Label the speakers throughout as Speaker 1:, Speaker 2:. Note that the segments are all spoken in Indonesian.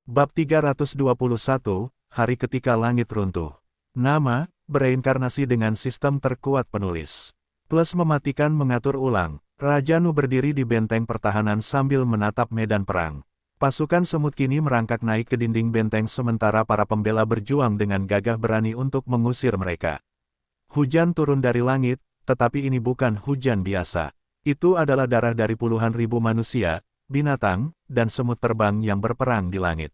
Speaker 1: Bab 321, Hari Ketika Langit Runtuh. Nama, bereinkarnasi dengan sistem terkuat penulis. Plus mematikan mengatur ulang. Raja Nu berdiri di benteng pertahanan sambil menatap medan perang. Pasukan semut kini merangkak naik ke dinding benteng sementara para pembela berjuang dengan gagah berani untuk mengusir mereka. Hujan turun dari langit, tetapi ini bukan hujan biasa. Itu adalah darah dari puluhan ribu manusia, binatang, dan semut terbang yang berperang di langit.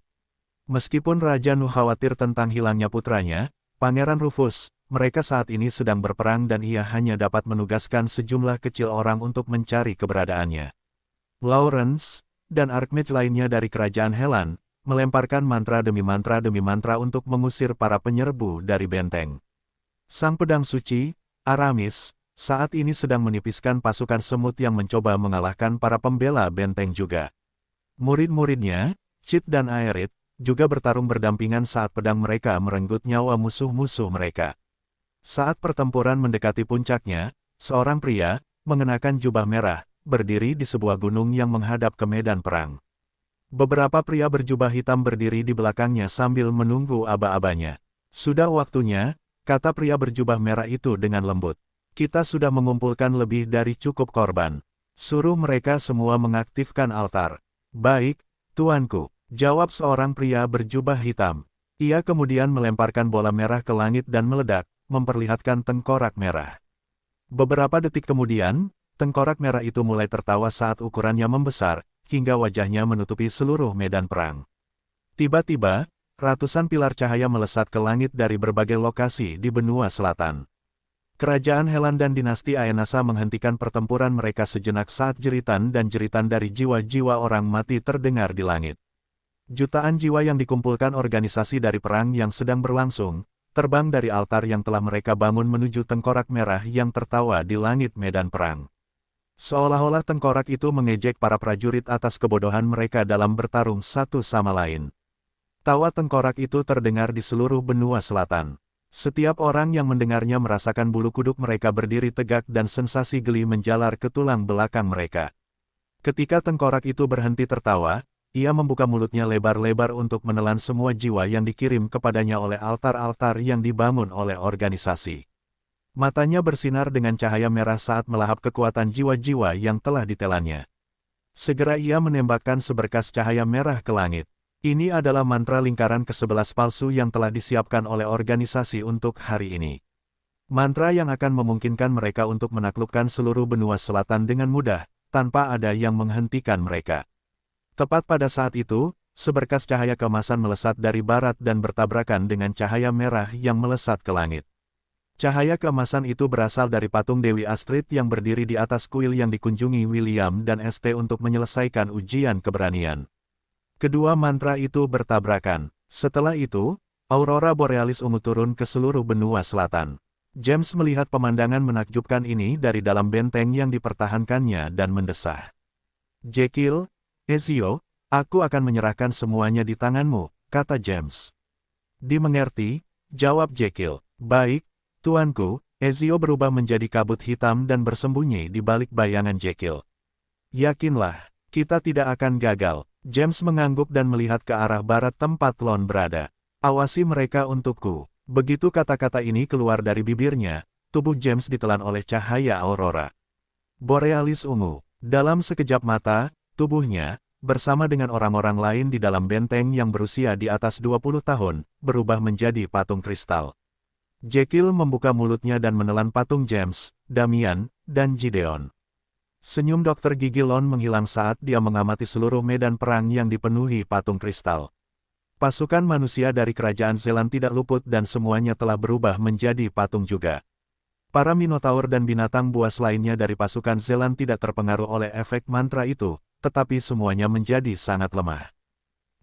Speaker 1: Meskipun Raja Nu khawatir tentang hilangnya putranya, Pangeran Rufus, mereka saat ini sedang berperang dan ia hanya dapat menugaskan sejumlah kecil orang untuk mencari keberadaannya. Lawrence, dan Archmage lainnya dari Kerajaan Helan, melemparkan mantra demi mantra untuk mengusir para penyerbu dari benteng. Sang pedang suci, Aramis, saat ini sedang menipiskan pasukan semut yang mencoba mengalahkan para pembela benteng juga. Murid-muridnya, Cid dan Aerith, juga bertarung berdampingan saat pedang mereka merenggut nyawa musuh-musuh mereka. Saat pertempuran mendekati puncaknya, seorang pria, mengenakan jubah merah, berdiri di sebuah gunung yang menghadap ke medan perang. Beberapa pria berjubah hitam berdiri di belakangnya sambil menunggu aba-abanya. Sudah waktunya, kata pria berjubah merah itu dengan lembut. Kita sudah mengumpulkan lebih dari cukup korban. Suruh mereka semua mengaktifkan altar. Baik, tuanku, jawab seorang pria berjubah hitam. Ia kemudian melemparkan bola merah ke langit dan meledak, memperlihatkan tengkorak merah. Beberapa detik kemudian, tengkorak merah itu mulai tertawa saat ukurannya membesar, hingga wajahnya menutupi seluruh medan perang. Tiba-tiba, ratusan pilar cahaya melesat ke langit dari berbagai lokasi di benua selatan. Kerajaan Helan dan dinasti Aenasa menghentikan pertempuran mereka sejenak saat jeritan dan jeritan dari jiwa-jiwa orang mati terdengar di langit. Jutaan jiwa yang dikumpulkan organisasi dari perang yang sedang berlangsung, terbang dari altar yang telah mereka bangun menuju tengkorak merah yang tertawa di langit medan perang. Seolah-olah tengkorak itu mengejek para prajurit atas kebodohan mereka dalam bertarung satu sama lain. Tawa tengkorak itu terdengar di seluruh benua selatan. Setiap orang yang mendengarnya merasakan bulu kuduk mereka berdiri tegak dan sensasi geli menjalar ke tulang belakang mereka. Ketika tengkorak itu berhenti tertawa, ia membuka mulutnya lebar-lebar untuk menelan semua jiwa yang dikirim kepadanya oleh altar-altar yang dibangun oleh organisasi. Matanya bersinar dengan cahaya merah saat melahap kekuatan jiwa-jiwa yang telah ditelannya. Segera ia menembakkan seberkas cahaya merah ke langit. Ini adalah mantra lingkaran ke-11 palsu yang telah disiapkan oleh organisasi untuk hari ini. Mantra yang akan memungkinkan mereka untuk menaklukkan seluruh benua selatan dengan mudah, tanpa ada yang menghentikan mereka. Tepat pada saat itu, seberkas cahaya keemasan melesat dari barat dan bertabrakan dengan cahaya merah yang melesat ke langit. Cahaya keemasan itu berasal dari patung Dewi Astrid yang berdiri di atas kuil yang dikunjungi William dan ST untuk menyelesaikan ujian keberanian. Kedua mantra itu bertabrakan. Setelah itu, aurora borealis ungu turun ke seluruh benua selatan. James melihat pemandangan menakjubkan ini dari dalam benteng yang dipertahankannya dan mendesah. Jekyll, Ezio, aku akan menyerahkan semuanya di tanganmu, kata James. Dimengerti, jawab Jekyll. Baik, tuanku. Ezio berubah menjadi kabut hitam dan bersembunyi di balik bayangan Jekyll. Yakinlah, kita tidak akan gagal. James mengangguk dan melihat ke arah barat tempat Lon berada. Awasi mereka untukku. Begitu kata-kata ini keluar dari bibirnya, tubuh James ditelan oleh cahaya aurora borealis ungu. Dalam sekejap mata, tubuhnya, bersama dengan orang-orang lain di dalam benteng yang berusia di atas 20 tahun, berubah menjadi patung kristal. Jekyll membuka mulutnya dan menelan patung James, Damian, dan Gideon. Senyum Dokter Gigi Lon menghilang saat dia mengamati seluruh medan perang yang dipenuhi patung kristal. Pasukan manusia dari kerajaan Zelan tidak luput dan semuanya telah berubah menjadi patung juga. Para minotaur dan binatang buas lainnya dari pasukan Zelan tidak terpengaruh oleh efek mantra itu, tetapi semuanya menjadi sangat lemah.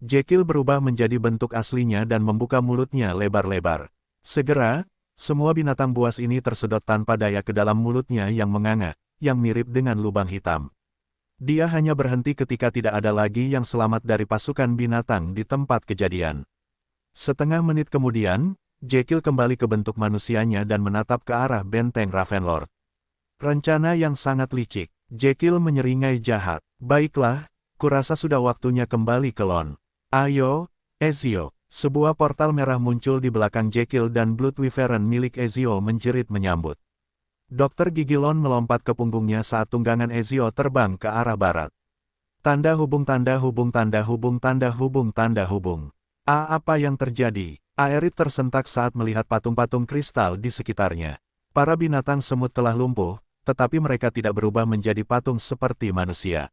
Speaker 1: Jekyll berubah menjadi bentuk aslinya dan membuka mulutnya lebar-lebar. Segera, semua binatang buas ini tersedot tanpa daya ke dalam mulutnya yang menganga, yang mirip dengan lubang hitam. Dia hanya berhenti ketika tidak ada lagi yang selamat dari pasukan binatang di tempat kejadian. Setengah menit kemudian, Jekyll kembali ke bentuk manusianya dan menatap ke arah benteng Ravenlord. Rencana yang sangat licik. Jekyll menyeringai jahat. Baiklah, kurasa sudah waktunya kembali ke Lon. Ayo, Ezio, sebuah portal merah muncul di belakang Jekyll dan Blood Wyvern milik Ezio menjerit menyambut. Dokter Gigilon melompat ke punggungnya saat tunggangan Ezio terbang ke arah barat. Tanda hubung tanda hubung tanda hubung tanda hubung tanda hubung. Apa yang terjadi? Aerith tersentak saat melihat patung-patung kristal di sekitarnya. Para binatang semut telah lumpuh, tetapi mereka tidak berubah menjadi patung seperti manusia.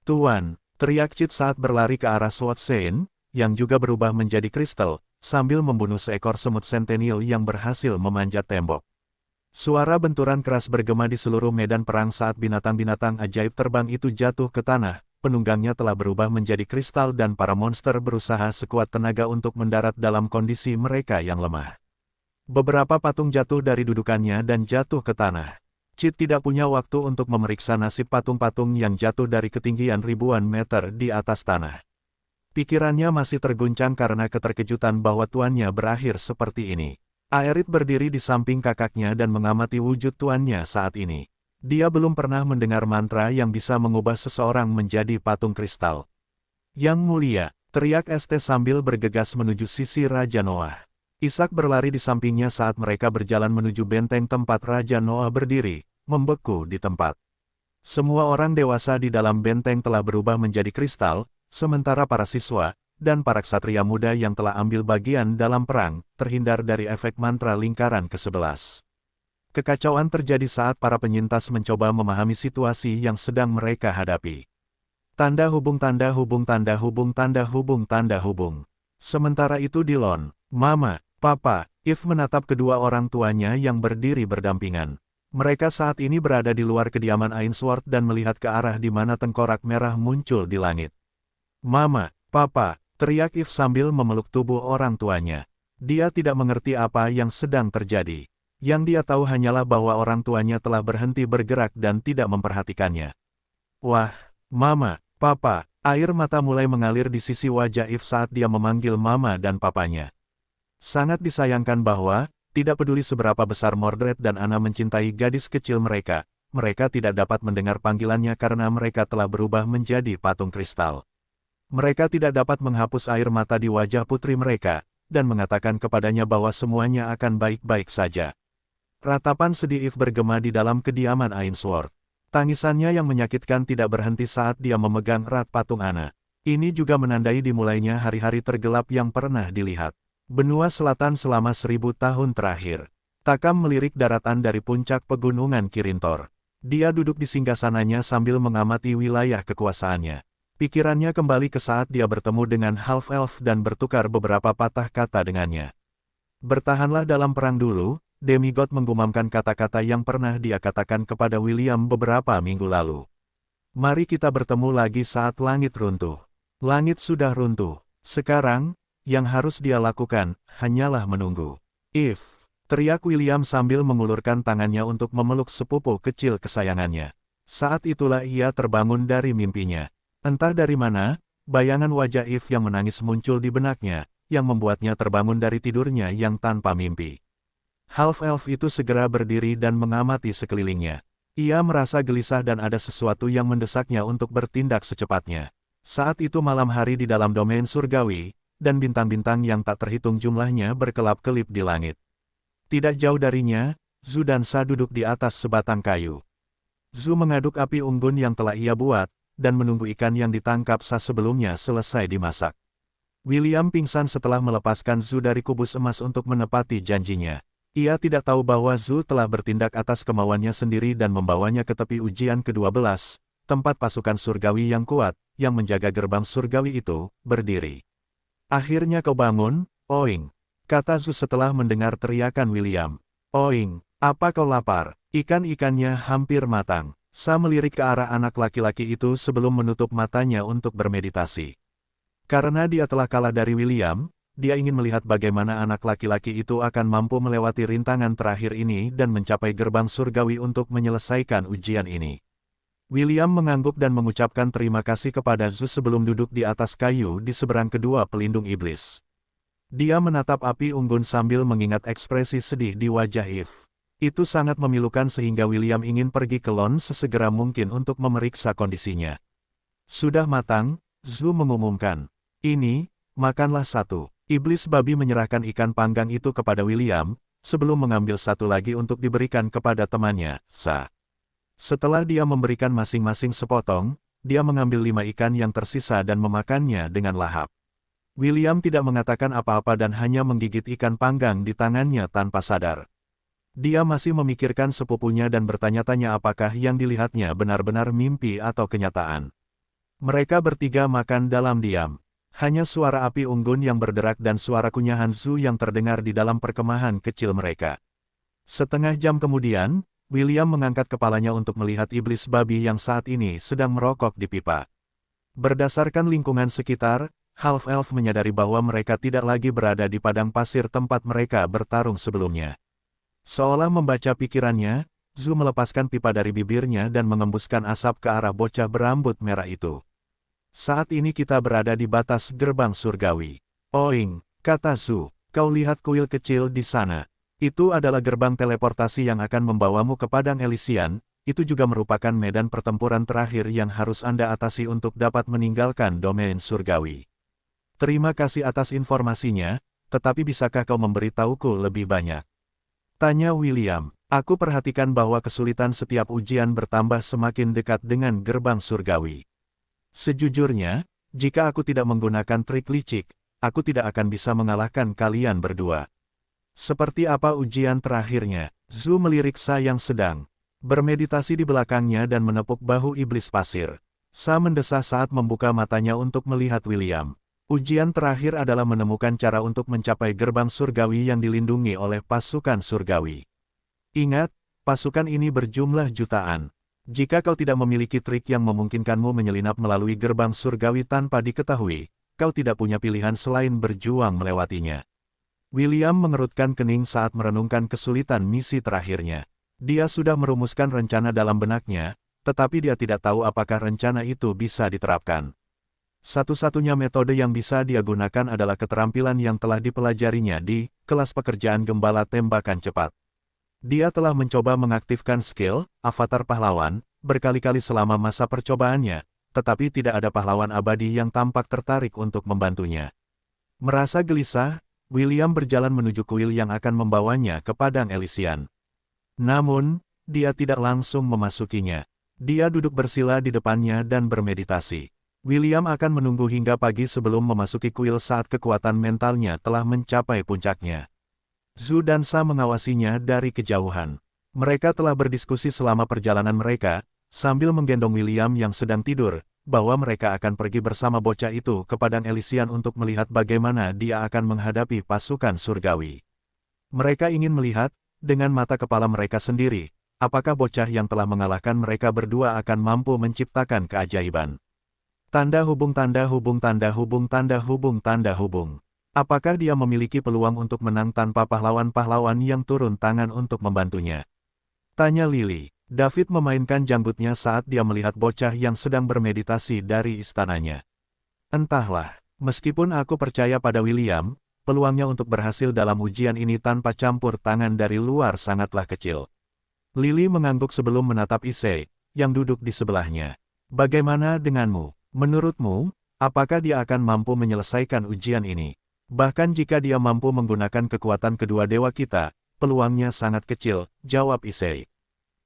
Speaker 1: Tuan, teriak Cid saat berlari ke arah Sword Saint, yang juga berubah menjadi kristal, sambil membunuh seekor semut sentinel yang berhasil memanjat tembok. Suara benturan keras bergema di seluruh medan perang saat binatang-binatang ajaib terbang itu jatuh ke tanah. Penunggangnya telah berubah menjadi kristal dan para monster berusaha sekuat tenaga untuk mendarat dalam kondisi mereka yang lemah. Beberapa patung jatuh dari dudukannya dan jatuh ke tanah. Cid tidak punya waktu untuk memeriksa nasib patung-patung yang jatuh dari ketinggian ribuan meter di atas tanah. Pikirannya masih terguncang karena keterkejutan bahwa tuannya berakhir seperti ini. Aerith berdiri di samping kakaknya dan mengamati wujud tuannya saat ini. Dia belum pernah mendengar mantra yang bisa mengubah seseorang menjadi patung kristal. Yang mulia, teriak Este sambil bergegas menuju sisi Raja Noah. Ishak berlari di sampingnya saat mereka berjalan menuju benteng tempat Raja Noah berdiri, membeku di tempat. Semua orang dewasa di dalam benteng telah berubah menjadi kristal, sementara para siswa dan para ksatria muda yang telah ambil bagian dalam perang terhindar dari efek mantra lingkaran ke-11. Kekacauan terjadi saat para penyintas mencoba memahami situasi yang sedang mereka hadapi. Tanda hubung tanda hubung tanda hubung tanda hubung tanda hubung. Sementara itu Dillon, Mama, Papa, Eve menatap kedua orang tuanya yang berdiri berdampingan. Mereka saat ini berada di luar kediaman Ainsworth dan melihat ke arah di mana tengkorak merah muncul di langit. Mama, Papa, teriak Eve sambil memeluk tubuh orang tuanya. Dia tidak mengerti apa yang sedang terjadi. Yang dia tahu hanyalah bahwa orang tuanya telah berhenti bergerak dan tidak memperhatikannya. Wah, Mama, Papa, air mata mulai mengalir di sisi wajah Eve saat dia memanggil Mama dan Papanya. Sangat disayangkan bahwa, tidak peduli seberapa besar Mordred dan Anna mencintai gadis kecil mereka, mereka tidak dapat mendengar panggilannya karena mereka telah berubah menjadi patung kristal. Mereka tidak dapat menghapus air mata di wajah putri mereka, dan mengatakan kepadanya bahwa semuanya akan baik-baik saja. Ratapan sedih Eve bergema di dalam kediaman Ainsworth. Tangisannya yang menyakitkan tidak berhenti saat dia memegang erat patung Anna. Ini juga menandai dimulainya hari-hari tergelap yang pernah dilihat. Benua Selatan selama 1000 tahun terakhir. Takam melirik daratan dari puncak pegunungan Kirintor. Dia duduk di singgasananya sambil mengamati wilayah kekuasaannya. Pikirannya kembali ke saat dia bertemu dengan Half-Elf dan bertukar beberapa patah kata dengannya. Bertahanlah dalam perang dulu, Demigod menggumamkan kata-kata yang pernah dia katakan kepada William beberapa minggu lalu. Mari kita bertemu lagi saat langit runtuh. Langit sudah runtuh. Sekarang, yang harus dia lakukan, hanyalah menunggu. If, teriak William sambil mengulurkan tangannya untuk memeluk sepupu kecil kesayangannya. Saat itulah ia terbangun dari mimpinya. Entah dari mana, bayangan wajah Eve yang menangis muncul di benaknya, yang membuatnya terbangun dari tidurnya yang tanpa mimpi. Half-Elf itu segera berdiri dan mengamati sekelilingnya. Ia merasa gelisah dan ada sesuatu yang mendesaknya untuk bertindak secepatnya. Saat itu malam hari di dalam domain surgawi, dan bintang-bintang yang tak terhitung jumlahnya berkelap-kelip di langit. Tidak jauh darinya, Zhu dan Sa duduk di atas sebatang kayu. Zhu mengaduk api unggun yang telah ia buat, dan menunggu ikan yang ditangkap Sa sebelumnya selesai dimasak. William pingsan setelah melepaskan Zhu dari kubus emas untuk menepati janjinya. Ia tidak tahu bahwa Zhu telah bertindak atas kemauannya sendiri dan membawanya ke tepi ujian ke-12, tempat pasukan surgawi yang kuat, yang menjaga gerbang surgawi itu, berdiri. Akhirnya kau bangun, Oing, kata Zhu setelah mendengar teriakan William. Oing, apa kau lapar? Ikan-ikannya hampir matang. Sa melirik ke arah anak laki-laki itu sebelum menutup matanya untuk bermeditasi. Karena dia telah kalah dari William, dia ingin melihat bagaimana anak laki-laki itu akan mampu melewati rintangan terakhir ini dan mencapai gerbang surgawi untuk menyelesaikan ujian ini. William mengangguk dan mengucapkan terima kasih kepada Zhu sebelum duduk di atas kayu di seberang kedua pelindung iblis. Dia menatap api unggun sambil mengingat ekspresi sedih di wajah Eve. Itu sangat memilukan sehingga William ingin pergi ke Lon sesegera mungkin untuk memeriksa kondisinya. Sudah matang, Zhu mengumumkan. Ini, makanlah satu. Iblis babi menyerahkan ikan panggang itu kepada William, sebelum mengambil satu lagi untuk diberikan kepada temannya, Sa. Setelah dia memberikan masing-masing sepotong, dia mengambil 5 ikan yang tersisa dan memakannya dengan lahap. William tidak mengatakan apa-apa dan hanya menggigit ikan panggang di tangannya tanpa sadar. Dia masih memikirkan sepupunya dan bertanya-tanya apakah yang dilihatnya benar-benar mimpi atau kenyataan. Mereka bertiga makan dalam diam. Hanya suara api unggun yang berderak dan suara kunyahan Zhu yang terdengar di dalam perkemahan kecil mereka. Setengah jam kemudian, William mengangkat kepalanya untuk melihat iblis babi yang saat ini sedang merokok di pipa. Berdasarkan lingkungan sekitar, Half-Elf menyadari bahwa mereka tidak lagi berada di padang pasir tempat mereka bertarung sebelumnya. Seolah membaca pikirannya, Zhu melepaskan pipa dari bibirnya dan mengembuskan asap ke arah bocah berambut merah itu. Saat ini kita berada di batas gerbang surgawi. Oing, kata Zhu, kau lihat kuil kecil di sana. Itu adalah gerbang teleportasi yang akan membawamu ke Padang Elysian, itu juga merupakan medan pertempuran terakhir yang harus Anda atasi untuk dapat meninggalkan domain surgawi. Terima kasih atas informasinya, tetapi bisakah kau memberitahuku lebih banyak? Tanya William. Aku perhatikan bahwa kesulitan setiap ujian bertambah semakin dekat dengan gerbang surgawi. Sejujurnya, jika aku tidak menggunakan trik licik, aku tidak akan bisa mengalahkan kalian berdua. Seperti apa ujian terakhirnya? Zhu melirik Sa yang sedang bermeditasi di belakangnya dan menepuk bahu iblis pasir. Sa mendesah saat membuka matanya untuk melihat William. Ujian terakhir adalah menemukan cara untuk mencapai gerbang surgawi yang dilindungi oleh pasukan surgawi. Ingat, pasukan ini berjumlah jutaan. Jika kau tidak memiliki trik yang memungkinkanmu menyelinap melalui gerbang surgawi tanpa diketahui, kau tidak punya pilihan selain berjuang melewatinya. William mengerutkan kening saat merenungkan kesulitan misi terakhirnya. Dia sudah merumuskan rencana dalam benaknya, tetapi dia tidak tahu apakah rencana itu bisa diterapkan. Satu-satunya metode yang bisa dia gunakan adalah keterampilan yang telah dipelajarinya di kelas pekerjaan gembala tembakan cepat. Dia telah mencoba mengaktifkan skill Avatar Pahlawan berkali-kali selama masa percobaannya, tetapi tidak ada pahlawan abadi yang tampak tertarik untuk membantunya. Merasa gelisah, William berjalan menuju kuil yang akan membawanya ke Padang Elysian. Namun, dia tidak langsung memasukinya. Dia duduk bersila di depannya dan bermeditasi. William akan menunggu hingga pagi sebelum memasuki kuil saat kekuatan mentalnya telah mencapai puncaknya. Zhu dan Sa mengawasinya dari kejauhan. Mereka telah berdiskusi selama perjalanan mereka, sambil menggendong William yang sedang tidur, bahwa mereka akan pergi bersama bocah itu ke Padang Elysian untuk melihat bagaimana dia akan menghadapi pasukan surgawi. Mereka ingin melihat, dengan mata kepala mereka sendiri, apakah bocah yang telah mengalahkan mereka berdua akan mampu menciptakan keajaiban. Tanda hubung tanda hubung tanda hubung tanda hubung tanda hubung. Apakah dia memiliki peluang untuk menang tanpa pahlawan-pahlawan yang turun tangan untuk membantunya? Tanya Lily. David memainkan janggutnya saat dia melihat bocah yang sedang bermeditasi dari istananya. Entahlah, meskipun aku percaya pada William, peluangnya untuk berhasil dalam ujian ini tanpa campur tangan dari luar sangatlah kecil. Lily mengangguk sebelum menatap Issei, yang duduk di sebelahnya. Bagaimana denganmu? Menurutmu, apakah dia akan mampu menyelesaikan ujian ini? Bahkan jika dia mampu menggunakan kekuatan kedua dewa kita, peluangnya sangat kecil, jawab Issei.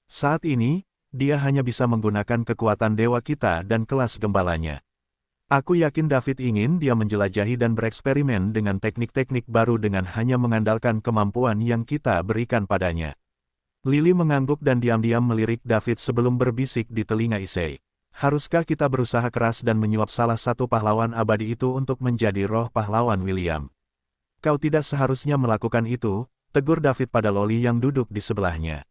Speaker 1: Saat ini, dia hanya bisa menggunakan kekuatan dewa kita dan kelas gembalanya. Aku yakin David ingin dia menjelajahi dan bereksperimen dengan teknik-teknik baru dengan hanya mengandalkan kemampuan yang kita berikan padanya. Lily mengangguk dan diam-diam melirik David sebelum berbisik di telinga Issei. Haruskah kita berusaha keras dan menyuap salah satu pahlawan abadi itu untuk menjadi roh pahlawan William? Kau tidak seharusnya melakukan itu, tegur David pada Loli yang duduk di sebelahnya.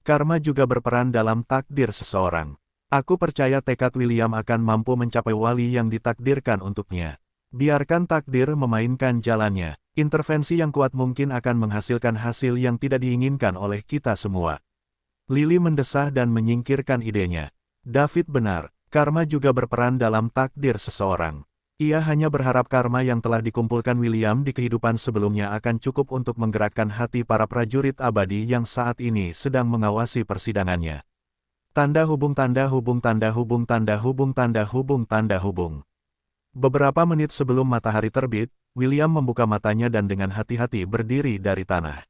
Speaker 1: Karma juga berperan dalam takdir seseorang. Aku percaya tekad William akan mampu mencapai wali yang ditakdirkan untuknya. Biarkan takdir memainkan jalannya. Intervensi yang kuat mungkin akan menghasilkan hasil yang tidak diinginkan oleh kita semua. Lily mendesah dan menyingkirkan idenya. David benar, karma juga berperan dalam takdir seseorang. Ia hanya berharap karma yang telah dikumpulkan William di kehidupan sebelumnya akan cukup untuk menggerakkan hati para prajurit abadi yang saat ini sedang mengawasi persidangannya. Tanda hubung tanda hubung tanda hubung tanda hubung tanda hubung tanda hubung. Beberapa menit sebelum matahari terbit, William membuka matanya dan dengan hati-hati berdiri dari tanah.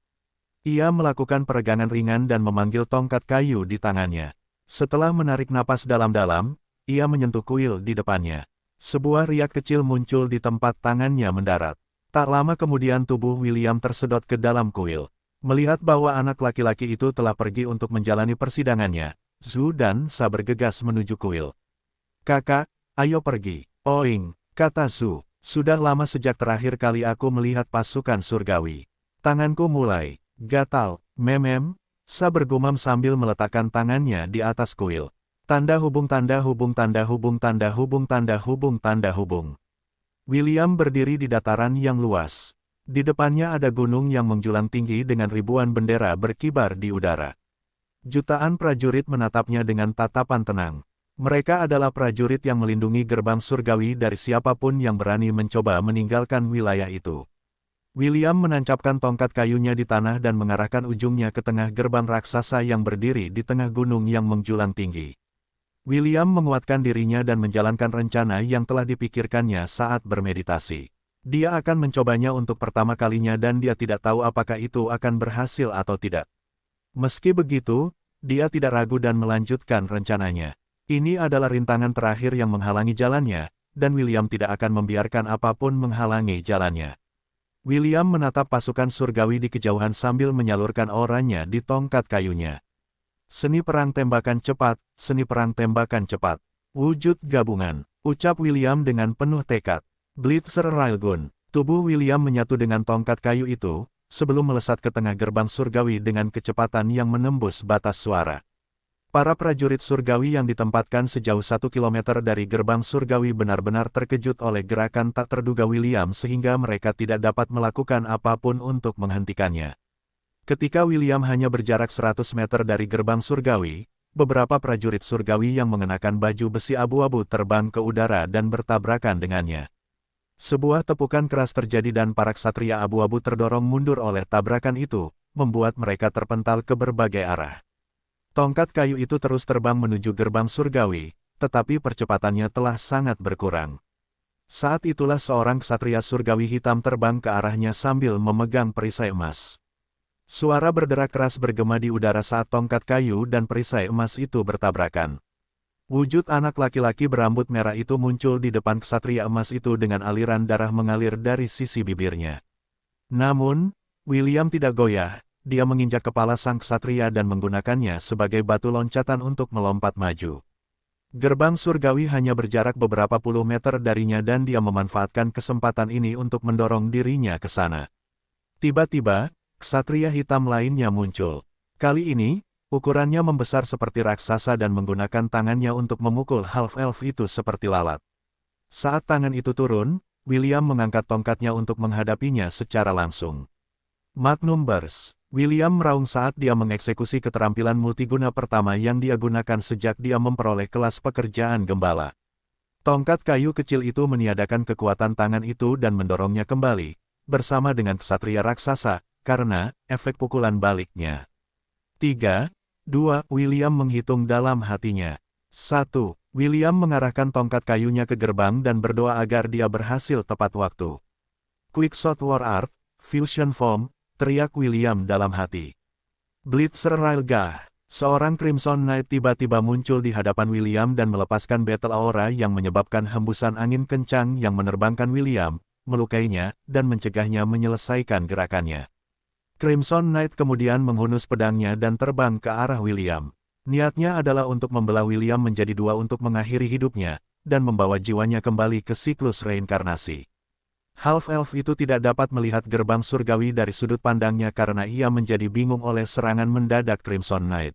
Speaker 1: Ia melakukan peregangan ringan dan memanggil tongkat kayu di tangannya. Setelah menarik napas dalam-dalam, ia menyentuh kuil di depannya. Sebuah riak kecil muncul di tempat tangannya mendarat. Tak lama kemudian tubuh William tersedot ke dalam kuil. Melihat bahwa anak laki-laki itu telah pergi untuk menjalani persidangannya, Zhu dan Sa bergegas menuju kuil. "Kakak, ayo pergi." "Oing," kata Zhu. "Sudah lama sejak terakhir kali aku melihat pasukan surgawi. Tanganku mulai gatal." "Memem," Sa bergumam sambil meletakkan tangannya di atas kuil. Tanda hubung tanda hubung tanda hubung tanda hubung tanda hubung tanda hubung. William berdiri di dataran yang luas. Di depannya ada gunung yang menjulang tinggi dengan ribuan bendera berkibar di udara. Jutaan prajurit menatapnya dengan tatapan tenang. Mereka adalah prajurit yang melindungi gerbang surgawi dari siapapun yang berani mencoba meninggalkan wilayah itu. William menancapkan tongkat kayunya di tanah dan mengarahkan ujungnya ke tengah gerbang raksasa yang berdiri di tengah gunung yang menjulang tinggi. William menguatkan dirinya dan menjalankan rencana yang telah dipikirkannya saat bermeditasi. Dia akan mencobanya untuk pertama kalinya dan dia tidak tahu apakah itu akan berhasil atau tidak. Meski begitu, dia tidak ragu dan melanjutkan rencananya. Ini adalah rintangan terakhir yang menghalangi jalannya, dan William tidak akan membiarkan apapun menghalangi jalannya. William menatap pasukan surgawi di kejauhan sambil menyalurkan auranya di tongkat kayunya. "Seni perang tembakan cepat, seni perang tembakan cepat. Wujud gabungan," ucap William dengan penuh tekad. "Blitzer Railgun." Tubuh William menyatu dengan tongkat kayu itu, sebelum melesat ke tengah gerbang surgawi dengan kecepatan yang menembus batas suara. Para prajurit surgawi yang ditempatkan sejauh 1 kilometer dari gerbang surgawi benar-benar terkejut oleh gerakan tak terduga William sehingga mereka tidak dapat melakukan apapun untuk menghentikannya. Ketika William hanya berjarak 100 meter dari gerbang surgawi, beberapa prajurit surgawi yang mengenakan baju besi abu-abu terbang ke udara dan bertabrakan dengannya. Sebuah tepukan keras terjadi dan para ksatria abu-abu terdorong mundur oleh tabrakan itu, membuat mereka terpental ke berbagai arah. Tongkat kayu itu terus terbang menuju gerbang surgawi, tetapi percepatannya telah sangat berkurang. Saat itulah seorang ksatria surgawi hitam terbang ke arahnya sambil memegang perisai emas. Suara berderak keras bergema di udara saat tongkat kayu dan perisai emas itu bertabrakan. Wujud anak laki-laki berambut merah itu muncul di depan ksatria emas itu dengan aliran darah mengalir dari sisi bibirnya. Namun, William tidak goyah, dia menginjak kepala sang ksatria dan menggunakannya sebagai batu loncatan untuk melompat maju. Gerbang surgawi hanya berjarak beberapa puluh meter darinya dan dia memanfaatkan kesempatan ini untuk mendorong dirinya ke sana. Tiba-tiba, ksatria hitam lainnya muncul. Kali ini, ukurannya membesar seperti raksasa dan menggunakan tangannya untuk memukul half-elf itu seperti lalat. Saat tangan itu turun, William mengangkat tongkatnya untuk menghadapinya secara langsung. Magnum Burst. William meraung saat dia mengeksekusi keterampilan multiguna pertama yang dia gunakan sejak dia memperoleh kelas pekerjaan gembala. Tongkat kayu kecil itu meniadakan kekuatan tangan itu dan mendorongnya kembali, bersama dengan ksatria raksasa, karena efek pukulan baliknya. 3, 2, William menghitung dalam hatinya. 1. William mengarahkan tongkat kayunya ke gerbang dan berdoa agar dia berhasil tepat waktu. Quickshot War Art, Fusion Form, teriak William dalam hati. Blitzer Railgah. Seorang Crimson Knight tiba-tiba muncul di hadapan William dan melepaskan Battle Aura yang menyebabkan hembusan angin kencang yang menerbangkan William, melukainya, dan mencegahnya menyelesaikan gerakannya. Crimson Knight kemudian menghunus pedangnya dan terbang ke arah William. Niatnya adalah untuk membelah William menjadi dua untuk mengakhiri hidupnya, dan membawa jiwanya kembali ke siklus reinkarnasi. Half-elf itu tidak dapat melihat gerbang surgawi dari sudut pandangnya karena ia menjadi bingung oleh serangan mendadak Crimson Knight.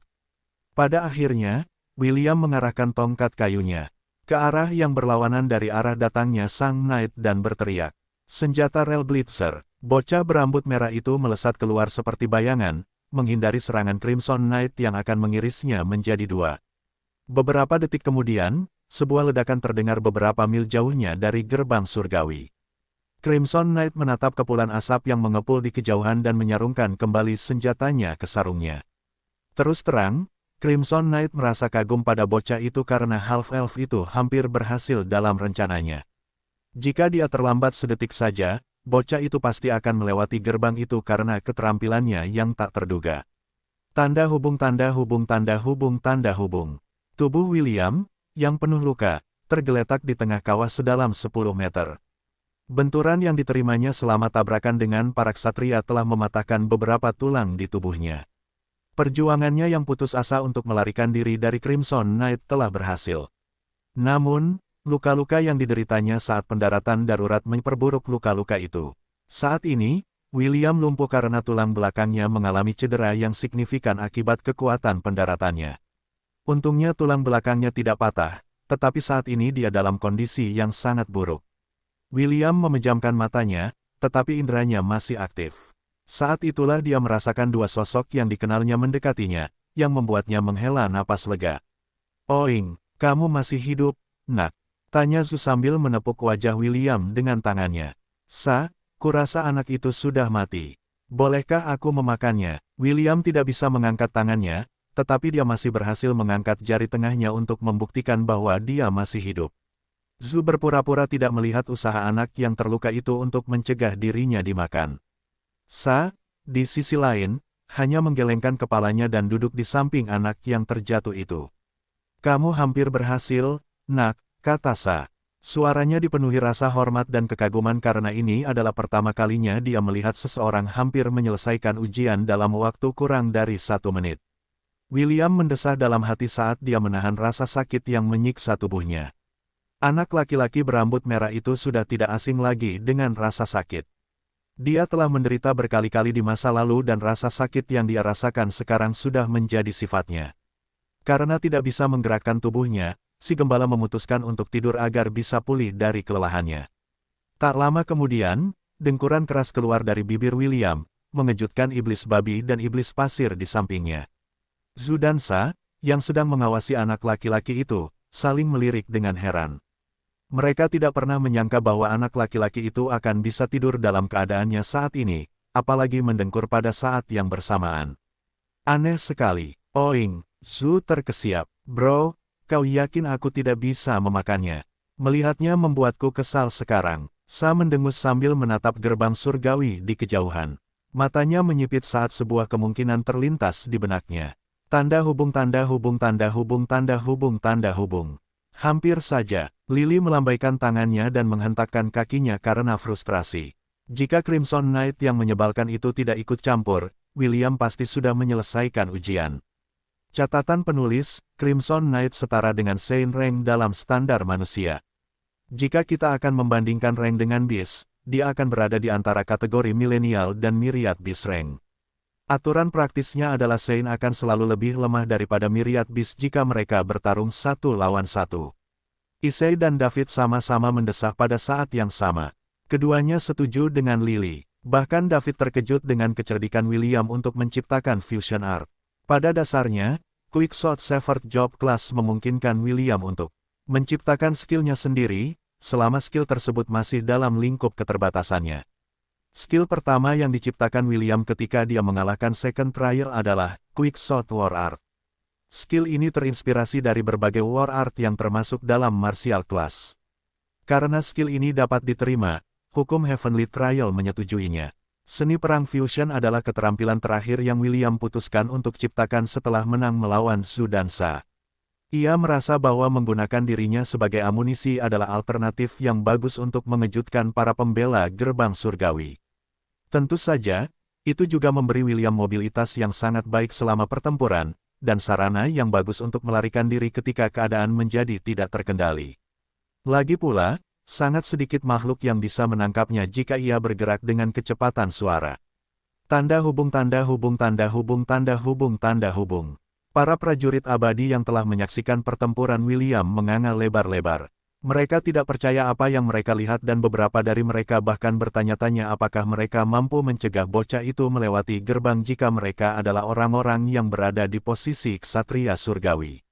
Speaker 1: Pada akhirnya, William mengarahkan tongkat kayunya ke arah yang berlawanan dari arah datangnya sang Knight dan berteriak, "Senjata Rail Blitzer!" Bocah berambut merah itu melesat keluar seperti bayangan, menghindari serangan Crimson Knight yang akan mengirisnya menjadi dua. Beberapa detik kemudian, sebuah ledakan terdengar beberapa mil jauhnya dari gerbang surgawi. Crimson Knight menatap kepulan asap yang mengepul di kejauhan dan menyarungkan kembali senjatanya ke sarungnya. Terus terang, Crimson Knight merasa kagum pada bocah itu karena half-elf itu hampir berhasil dalam rencananya. Jika dia terlambat sedetik saja, bocah itu pasti akan melewati gerbang itu karena keterampilannya yang tak terduga. Tanda hubung tanda hubung tanda hubung tanda hubung. Tubuh William, yang penuh luka, tergeletak di tengah kawah sedalam 10 meter. Benturan yang diterimanya selama tabrakan dengan para ksatria telah mematahkan beberapa tulang di tubuhnya. Perjuangannya yang putus asa untuk melarikan diri dari Crimson Knight telah berhasil. Namun, luka-luka yang dideritanya saat pendaratan darurat memperburuk luka-luka itu. Saat ini, William lumpuh karena tulang belakangnya mengalami cedera yang signifikan akibat kekuatan pendaratannya. Untungnya tulang belakangnya tidak patah, tetapi saat ini dia dalam kondisi yang sangat buruk. William memejamkan matanya, tetapi inderanya masih aktif. Saat itulah dia merasakan dua sosok yang dikenalnya mendekatinya, yang membuatnya menghela napas lega. "Oing, kamu masih hidup, nak?" tanya Zhu sambil menepuk wajah William dengan tangannya. Kurasa anak itu sudah mati. Bolehkah aku memakannya?" William tidak bisa mengangkat tangannya, tetapi dia masih berhasil mengangkat jari tengahnya untuk membuktikan bahwa dia masih hidup. Zhu berpura-pura tidak melihat usaha anak yang terluka itu untuk mencegah dirinya dimakan. Di sisi lain, hanya menggelengkan kepalanya dan duduk di samping anak yang terjatuh itu. "Kamu hampir berhasil, nak," kata Sa. Suaranya dipenuhi rasa hormat dan kekaguman karena ini adalah pertama kalinya dia melihat seseorang hampir menyelesaikan ujian dalam waktu kurang dari 1 menit. William mendesah dalam hati saat dia menahan rasa sakit yang menyiksa tubuhnya. Anak laki-laki berambut merah itu sudah tidak asing lagi dengan rasa sakit. Dia telah menderita berkali-kali di masa lalu dan rasa sakit yang dia rasakan sekarang sudah menjadi sifatnya. Karena tidak bisa menggerakkan tubuhnya, si gembala memutuskan untuk tidur agar bisa pulih dari kelelahannya. Tak lama kemudian, dengkuran keras keluar dari bibir William, mengejutkan iblis babi dan iblis pasir di sampingnya. Zhu dan Sa, yang sedang mengawasi anak laki-laki itu, saling melirik dengan heran. Mereka tidak pernah menyangka bahwa anak laki-laki itu akan bisa tidur dalam keadaannya saat ini, apalagi mendengkur pada saat yang bersamaan. "Aneh sekali." "Oing," Zhu terkesiap. "Bro, kau yakin aku tidak bisa memakannya?" "Melihatnya membuatku kesal sekarang." Sa mendengus sambil menatap gerbang surgawi di kejauhan. Matanya menyipit saat sebuah kemungkinan terlintas di benaknya. Tanda hubung tanda hubung tanda hubung tanda hubung tanda hubung. Hampir saja, Lily melambaikan tangannya dan menghentakkan kakinya karena frustrasi. Jika Crimson Knight yang menyebalkan itu tidak ikut campur, William pasti sudah menyelesaikan ujian. Catatan penulis, Crimson Knight setara dengan Saint Rank dalam standar manusia. Jika kita akan membandingkan rank dengan Beast, dia akan berada di antara kategori milenial dan Myriad Beast Rank. Aturan praktisnya adalah Saint akan selalu lebih lemah daripada Myriad Beast jika mereka bertarung 1 lawan 1. Issei dan David sama-sama mendesah pada saat yang sama. Keduanya setuju dengan Lily. Bahkan David terkejut dengan kecerdikan William untuk menciptakan Fusion Art. Pada dasarnya, Quickshot Severed Job Class memungkinkan William untuk menciptakan skillnya sendiri, selama skill tersebut masih dalam lingkup keterbatasannya. Skill pertama yang diciptakan William ketika dia mengalahkan Second Trial adalah Quickshot War Art. Skill ini terinspirasi dari berbagai war art yang termasuk dalam martial class. Karena skill ini dapat diterima, hukum Heavenly Trial menyetujuinya. Seni perang fusion adalah keterampilan terakhir yang William putuskan untuk ciptakan setelah menang melawan Zhu dan Sa. Ia merasa bahwa menggunakan dirinya sebagai amunisi adalah alternatif yang bagus untuk mengejutkan para pembela gerbang surgawi. Tentu saja, itu juga memberi William mobilitas yang sangat baik selama pertempuran, dan sarana yang bagus untuk melarikan diri ketika keadaan menjadi tidak terkendali. Lagi pula, sangat sedikit makhluk yang bisa menangkapnya jika ia bergerak dengan kecepatan suara. Tanda hubung tanda hubung tanda hubung tanda hubung tanda hubung. Para prajurit abadi yang telah menyaksikan pertempuran William menganga lebar-lebar. Mereka tidak percaya apa yang mereka lihat dan beberapa dari mereka bahkan bertanya-tanya apakah mereka mampu mencegah bocah itu melewati gerbang jika mereka adalah orang-orang yang berada di posisi ksatria surgawi.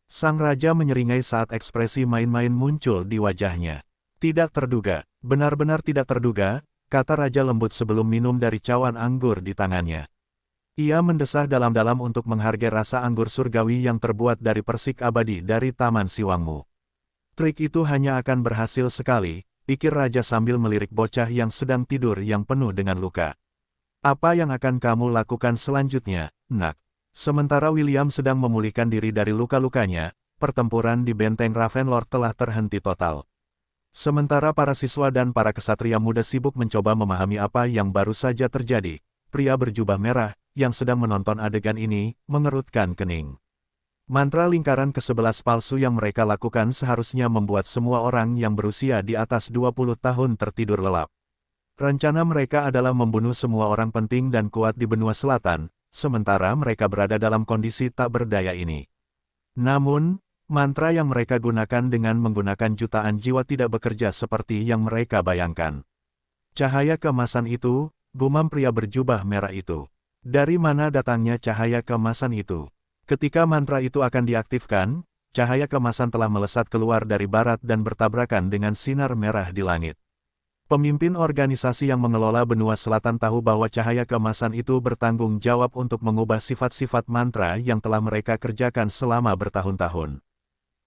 Speaker 1: Sang raja menyeringai saat ekspresi main-main muncul di wajahnya. "Tidak terduga, benar-benar tidak terduga," kata raja lembut sebelum minum dari cawan anggur di tangannya. Ia mendesah dalam-dalam untuk menghargai rasa anggur surgawi yang terbuat dari persik abadi dari Taman Siwangmu. Trik itu hanya akan berhasil sekali, pikir Raja sambil melirik bocah yang sedang tidur yang penuh dengan luka. Apa yang akan kamu lakukan selanjutnya, nak? Sementara William sedang memulihkan diri dari luka-lukanya, pertempuran di benteng Ravenlord telah terhenti total. Sementara para siswa dan para kesatria muda sibuk mencoba memahami apa yang baru saja terjadi, pria berjubah merah, yang sedang menonton adegan ini, mengerutkan kening. Mantra lingkaran ke-11 palsu yang mereka lakukan seharusnya membuat semua orang yang berusia di atas 20 tahun tertidur lelap. Rencana mereka adalah membunuh semua orang penting dan kuat di benua selatan, sementara mereka berada dalam kondisi tak berdaya ini. Namun, mantra yang mereka gunakan dengan menggunakan jutaan jiwa tidak bekerja seperti yang mereka bayangkan. Cahaya keemasan itu, gumam pria berjubah merah itu. Dari mana datangnya cahaya keemasan itu? Ketika mantra itu akan diaktifkan, cahaya keemasan telah melesat keluar dari barat dan bertabrakan dengan sinar merah di langit. Pemimpin organisasi yang mengelola benua selatan tahu bahwa cahaya keemasan itu bertanggung jawab untuk mengubah sifat-sifat mantra yang telah mereka kerjakan selama bertahun-tahun.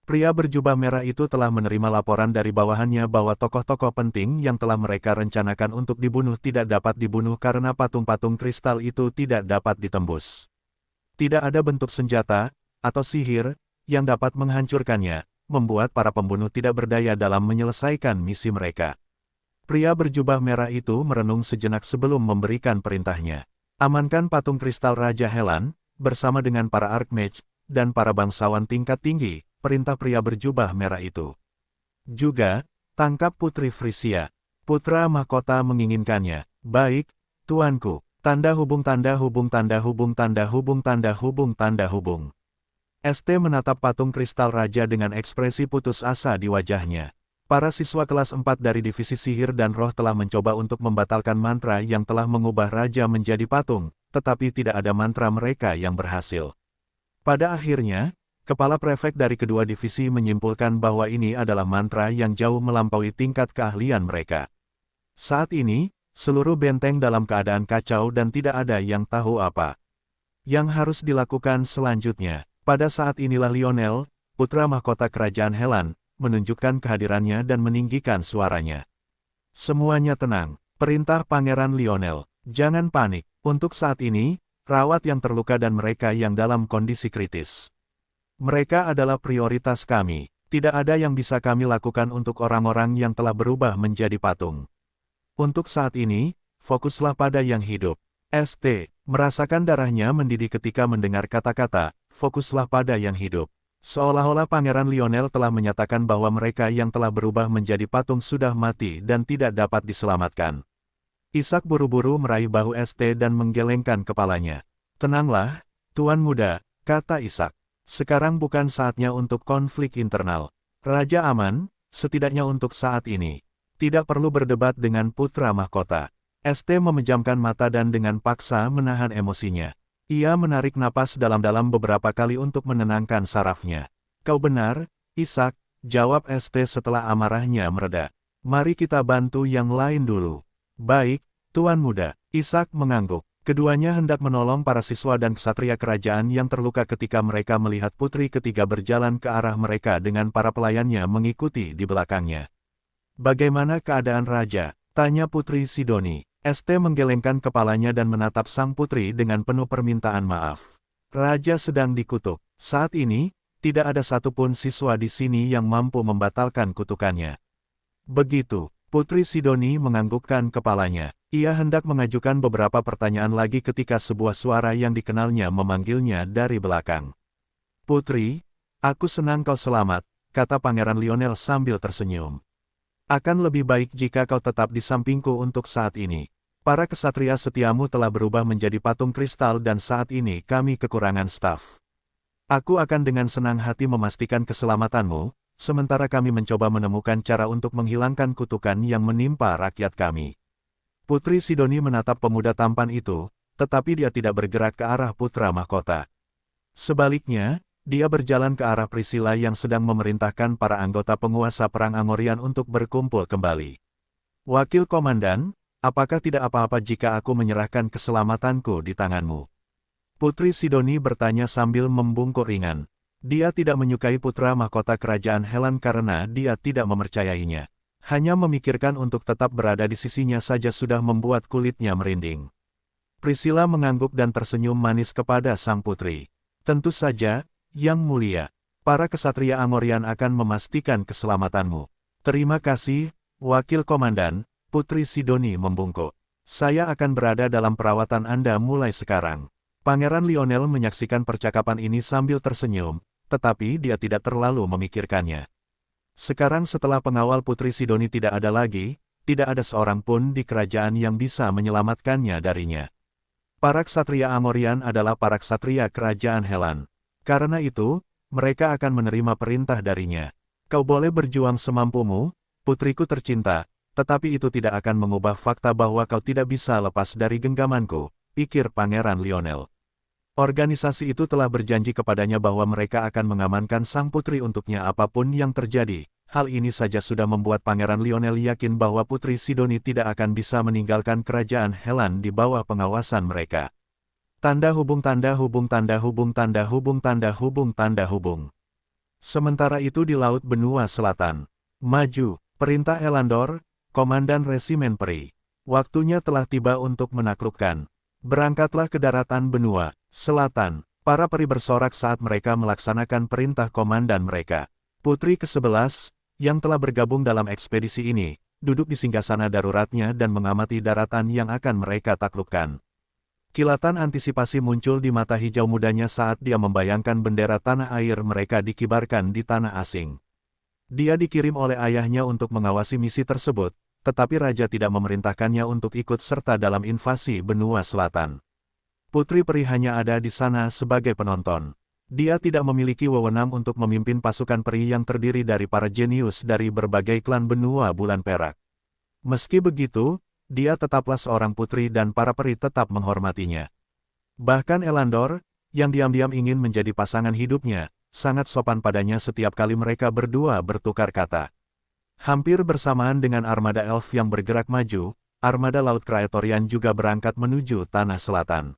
Speaker 1: Pria berjubah merah itu telah menerima laporan dari bawahannya bahwa tokoh-tokoh penting yang telah mereka rencanakan untuk dibunuh tidak dapat dibunuh karena patung-patung kristal itu tidak dapat ditembus. Tidak ada bentuk senjata, atau sihir, yang dapat menghancurkannya, membuat para pembunuh tidak berdaya dalam menyelesaikan misi mereka. Pria berjubah merah itu merenung sejenak sebelum memberikan perintahnya. Amankan patung kristal Raja Helan, bersama dengan para Archmage, dan para bangsawan tingkat tinggi, perintah pria berjubah merah itu. Juga, tangkap Putri Frisia. Putra mahkota menginginkannya. Baik, tuanku. Tanda hubung tanda hubung tanda hubung tanda hubung tanda hubung tanda hubung. ST menatap patung kristal raja dengan ekspresi putus asa di wajahnya. Para siswa kelas 4 dari divisi sihir dan roh telah mencoba untuk membatalkan mantra yang telah mengubah raja menjadi patung, tetapi tidak ada mantra mereka yang berhasil. Pada akhirnya, kepala prefek dari kedua divisi menyimpulkan bahwa ini adalah mantra yang jauh melampaui tingkat keahlian mereka. Saat ini, seluruh benteng dalam keadaan kacau dan tidak ada yang tahu apa yang harus dilakukan selanjutnya. Pada saat inilah Lionel, putra mahkota kerajaan Helan, menunjukkan kehadirannya dan meninggikan suaranya. Semuanya tenang, perintah Pangeran Lionel. Jangan panik. Untuk saat ini, rawat yang terluka dan mereka yang dalam kondisi kritis. Mereka adalah prioritas kami. Tidak ada yang bisa kami lakukan untuk orang-orang yang telah berubah menjadi patung. Untuk saat ini, fokuslah pada yang hidup. ST, merasakan darahnya mendidih ketika mendengar kata-kata, fokuslah pada yang hidup. Seolah-olah Pangeran Lionel telah menyatakan bahwa mereka yang telah berubah menjadi patung sudah mati dan tidak dapat diselamatkan. Ishak buru-buru meraih bahu ST dan menggelengkan kepalanya. Tenanglah, Tuan Muda, kata Ishak. Sekarang bukan saatnya untuk konflik internal. Raja aman, setidaknya untuk saat ini. Tidak perlu berdebat dengan putra mahkota. ST memejamkan mata dan dengan paksa menahan emosinya. Ia menarik napas dalam-dalam beberapa kali untuk menenangkan sarafnya. Kau benar, Ishak, jawab ST setelah amarahnya mereda. Mari kita bantu yang lain dulu. Baik, Tuan Muda. Ishak mengangguk. Keduanya hendak menolong para siswa dan ksatria kerajaan yang terluka ketika mereka melihat putri ketiga berjalan ke arah mereka dengan para pelayannya mengikuti di belakangnya. Bagaimana keadaan Raja? Tanya Putri Sidoni. ST menggelengkan kepalanya dan menatap sang putri dengan penuh permintaan maaf. Raja sedang dikutuk. Saat ini, tidak ada satupun siswa di sini yang mampu membatalkan kutukannya. Begitu, Putri Sidoni menganggukkan kepalanya. Ia hendak mengajukan beberapa pertanyaan lagi ketika sebuah suara yang dikenalnya memanggilnya dari belakang. Putri, aku senang kau selamat, kata Pangeran Lionel sambil tersenyum. Akan lebih baik jika kau tetap di sampingku untuk saat ini. Para kesatria setiamu telah berubah menjadi patung kristal dan saat ini kami kekurangan staf. Aku akan dengan senang hati memastikan keselamatanmu, sementara kami mencoba menemukan cara untuk menghilangkan kutukan yang menimpa rakyat kami. Putri Sidoni menatap pemuda tampan itu, tetapi dia tidak bergerak ke arah putra mahkota. Sebaliknya, dia berjalan ke arah Priscilla yang sedang memerintahkan para anggota penguasa perang Angorian untuk berkumpul kembali. Wakil Komandan, apakah tidak apa-apa jika aku menyerahkan keselamatanku di tanganmu? Putri Sidoni bertanya sambil membungkuk ringan. Dia tidak menyukai putra mahkota kerajaan Helan karena dia tidak mempercayainya. Hanya memikirkan untuk tetap berada di sisinya saja sudah membuat kulitnya merinding. Priscilla mengangguk dan tersenyum manis kepada sang putri. Tentu saja, Yang Mulia. Para kesatria Amorian akan memastikan keselamatanmu. Terima kasih, Wakil Komandan. Putri Sidoni membungkuk. Saya akan berada dalam perawatan Anda mulai sekarang. Pangeran Lionel menyaksikan percakapan ini sambil tersenyum, tetapi dia tidak terlalu memikirkannya. Sekarang setelah pengawal Putri Sidoni tidak ada lagi, tidak ada seorang pun di kerajaan yang bisa menyelamatkannya darinya. Para ksatria Amorian adalah para ksatria kerajaan Helan. Karena itu, mereka akan menerima perintah darinya. Kau boleh berjuang semampumu, putriku tercinta, tetapi itu tidak akan mengubah fakta bahwa kau tidak bisa lepas dari genggamanku, pikir Pangeran Lionel. Organisasi itu telah berjanji kepadanya bahwa mereka akan mengamankan sang putri untuknya apapun yang terjadi. Hal ini saja sudah membuat Pangeran Lionel yakin bahwa Putri Sidoni tidak akan bisa meninggalkan kerajaan Helan di bawah pengawasan mereka. Tanda hubung tanda hubung tanda hubung tanda hubung tanda hubung tanda hubung. Sementara itu di Laut Benua Selatan. Maju, perintah Elandor, Komandan Resimen Peri. Waktunya telah tiba untuk menaklukkan. Berangkatlah ke daratan benua selatan. Para peri bersorak saat mereka melaksanakan perintah komandan mereka. Putri ke-11, yang telah bergabung dalam ekspedisi ini, duduk di singgasana daruratnya dan mengamati daratan yang akan mereka taklukkan. Kilatan antisipasi muncul di mata hijau mudanya saat dia membayangkan bendera tanah air mereka dikibarkan di tanah asing. Dia dikirim oleh ayahnya untuk mengawasi misi tersebut, tetapi raja tidak memerintahkannya untuk ikut serta dalam invasi benua selatan. Putri peri hanya ada di sana sebagai penonton. Dia tidak memiliki wewenang untuk memimpin pasukan peri yang terdiri dari para jenius dari berbagai klan benua bulan perak. Meski begitu, dia tetaplah seorang putri dan para peri tetap menghormatinya. Bahkan Elandor, yang diam-diam ingin menjadi pasangan hidupnya, sangat sopan padanya setiap kali mereka berdua bertukar kata. Hampir bersamaan dengan armada elf yang bergerak maju, armada Laut Kraetorian juga berangkat menuju tanah selatan.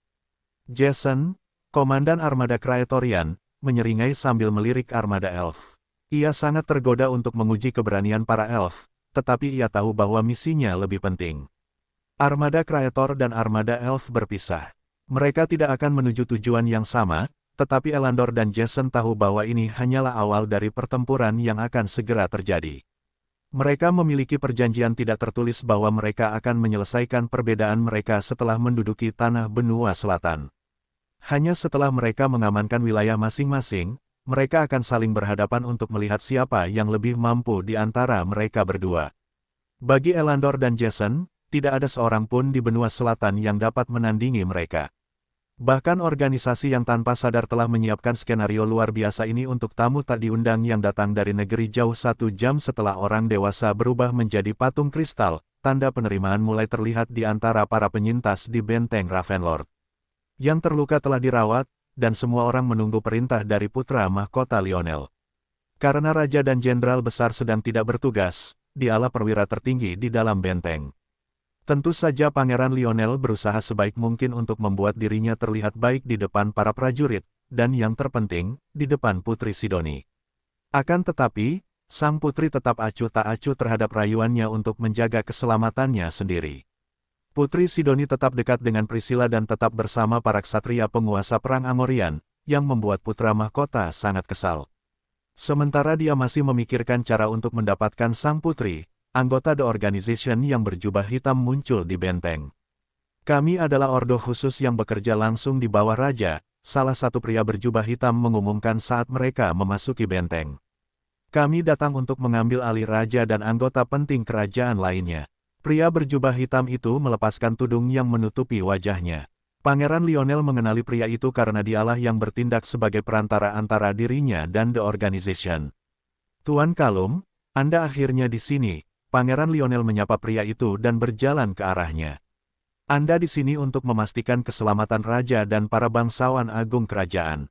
Speaker 1: Jason, komandan armada Kraetorian, menyeringai sambil melirik armada elf. Ia sangat tergoda untuk menguji keberanian para elf, tetapi ia tahu bahwa misinya lebih penting. Armada Kraetor dan armada elf berpisah. Mereka tidak akan menuju tujuan yang sama, tetapi Elandor dan Jason tahu bahwa ini hanyalah awal dari pertempuran yang akan segera terjadi. Mereka memiliki perjanjian tidak tertulis bahwa mereka akan menyelesaikan perbedaan mereka setelah menduduki tanah benua selatan. Hanya setelah mereka mengamankan wilayah masing-masing, mereka akan saling berhadapan untuk melihat siapa yang lebih mampu di antara mereka berdua. Bagi Elandor dan Jason, tidak ada seorang pun di benua selatan yang dapat menandingi mereka. Bahkan organisasi yang tanpa sadar telah menyiapkan skenario luar biasa ini untuk tamu tak diundang yang datang dari negeri jauh 1 jam setelah orang dewasa berubah menjadi patung kristal. Tanda penerimaan mulai terlihat di antara para penyintas di benteng Ravenlord. Yang terluka telah dirawat, dan semua orang menunggu perintah dari putra mahkota Lionel. Karena raja dan jenderal besar sedang tidak bertugas, dialah perwira tertinggi di dalam benteng. Tentu saja Pangeran Lionel berusaha sebaik mungkin untuk membuat dirinya terlihat baik di depan para prajurit, dan yang terpenting, di depan Putri Sidoni. Akan tetapi, sang putri tetap acuh tak acuh terhadap rayuannya untuk menjaga keselamatannya sendiri. Putri Sidoni tetap dekat dengan Priscilla dan tetap bersama para ksatria penguasa perang Amorian, yang membuat putra mahkota sangat kesal. Sementara dia masih memikirkan cara untuk mendapatkan sang putri, anggota The Organization yang berjubah hitam muncul di benteng. Kami adalah ordo khusus yang bekerja langsung di bawah raja, salah satu pria berjubah hitam mengumumkan saat mereka memasuki benteng. Kami datang untuk mengambil alih raja dan anggota penting kerajaan lainnya. Pria berjubah hitam itu melepaskan tudung yang menutupi wajahnya. Pangeran Lionel mengenali pria itu karena dialah yang bertindak sebagai perantara antara dirinya dan The Organization. Tuan Kalum, Anda akhirnya di sini. Pangeran Lionel menyapa pria itu dan berjalan ke arahnya. Anda di sini untuk memastikan keselamatan raja dan para bangsawan agung kerajaan.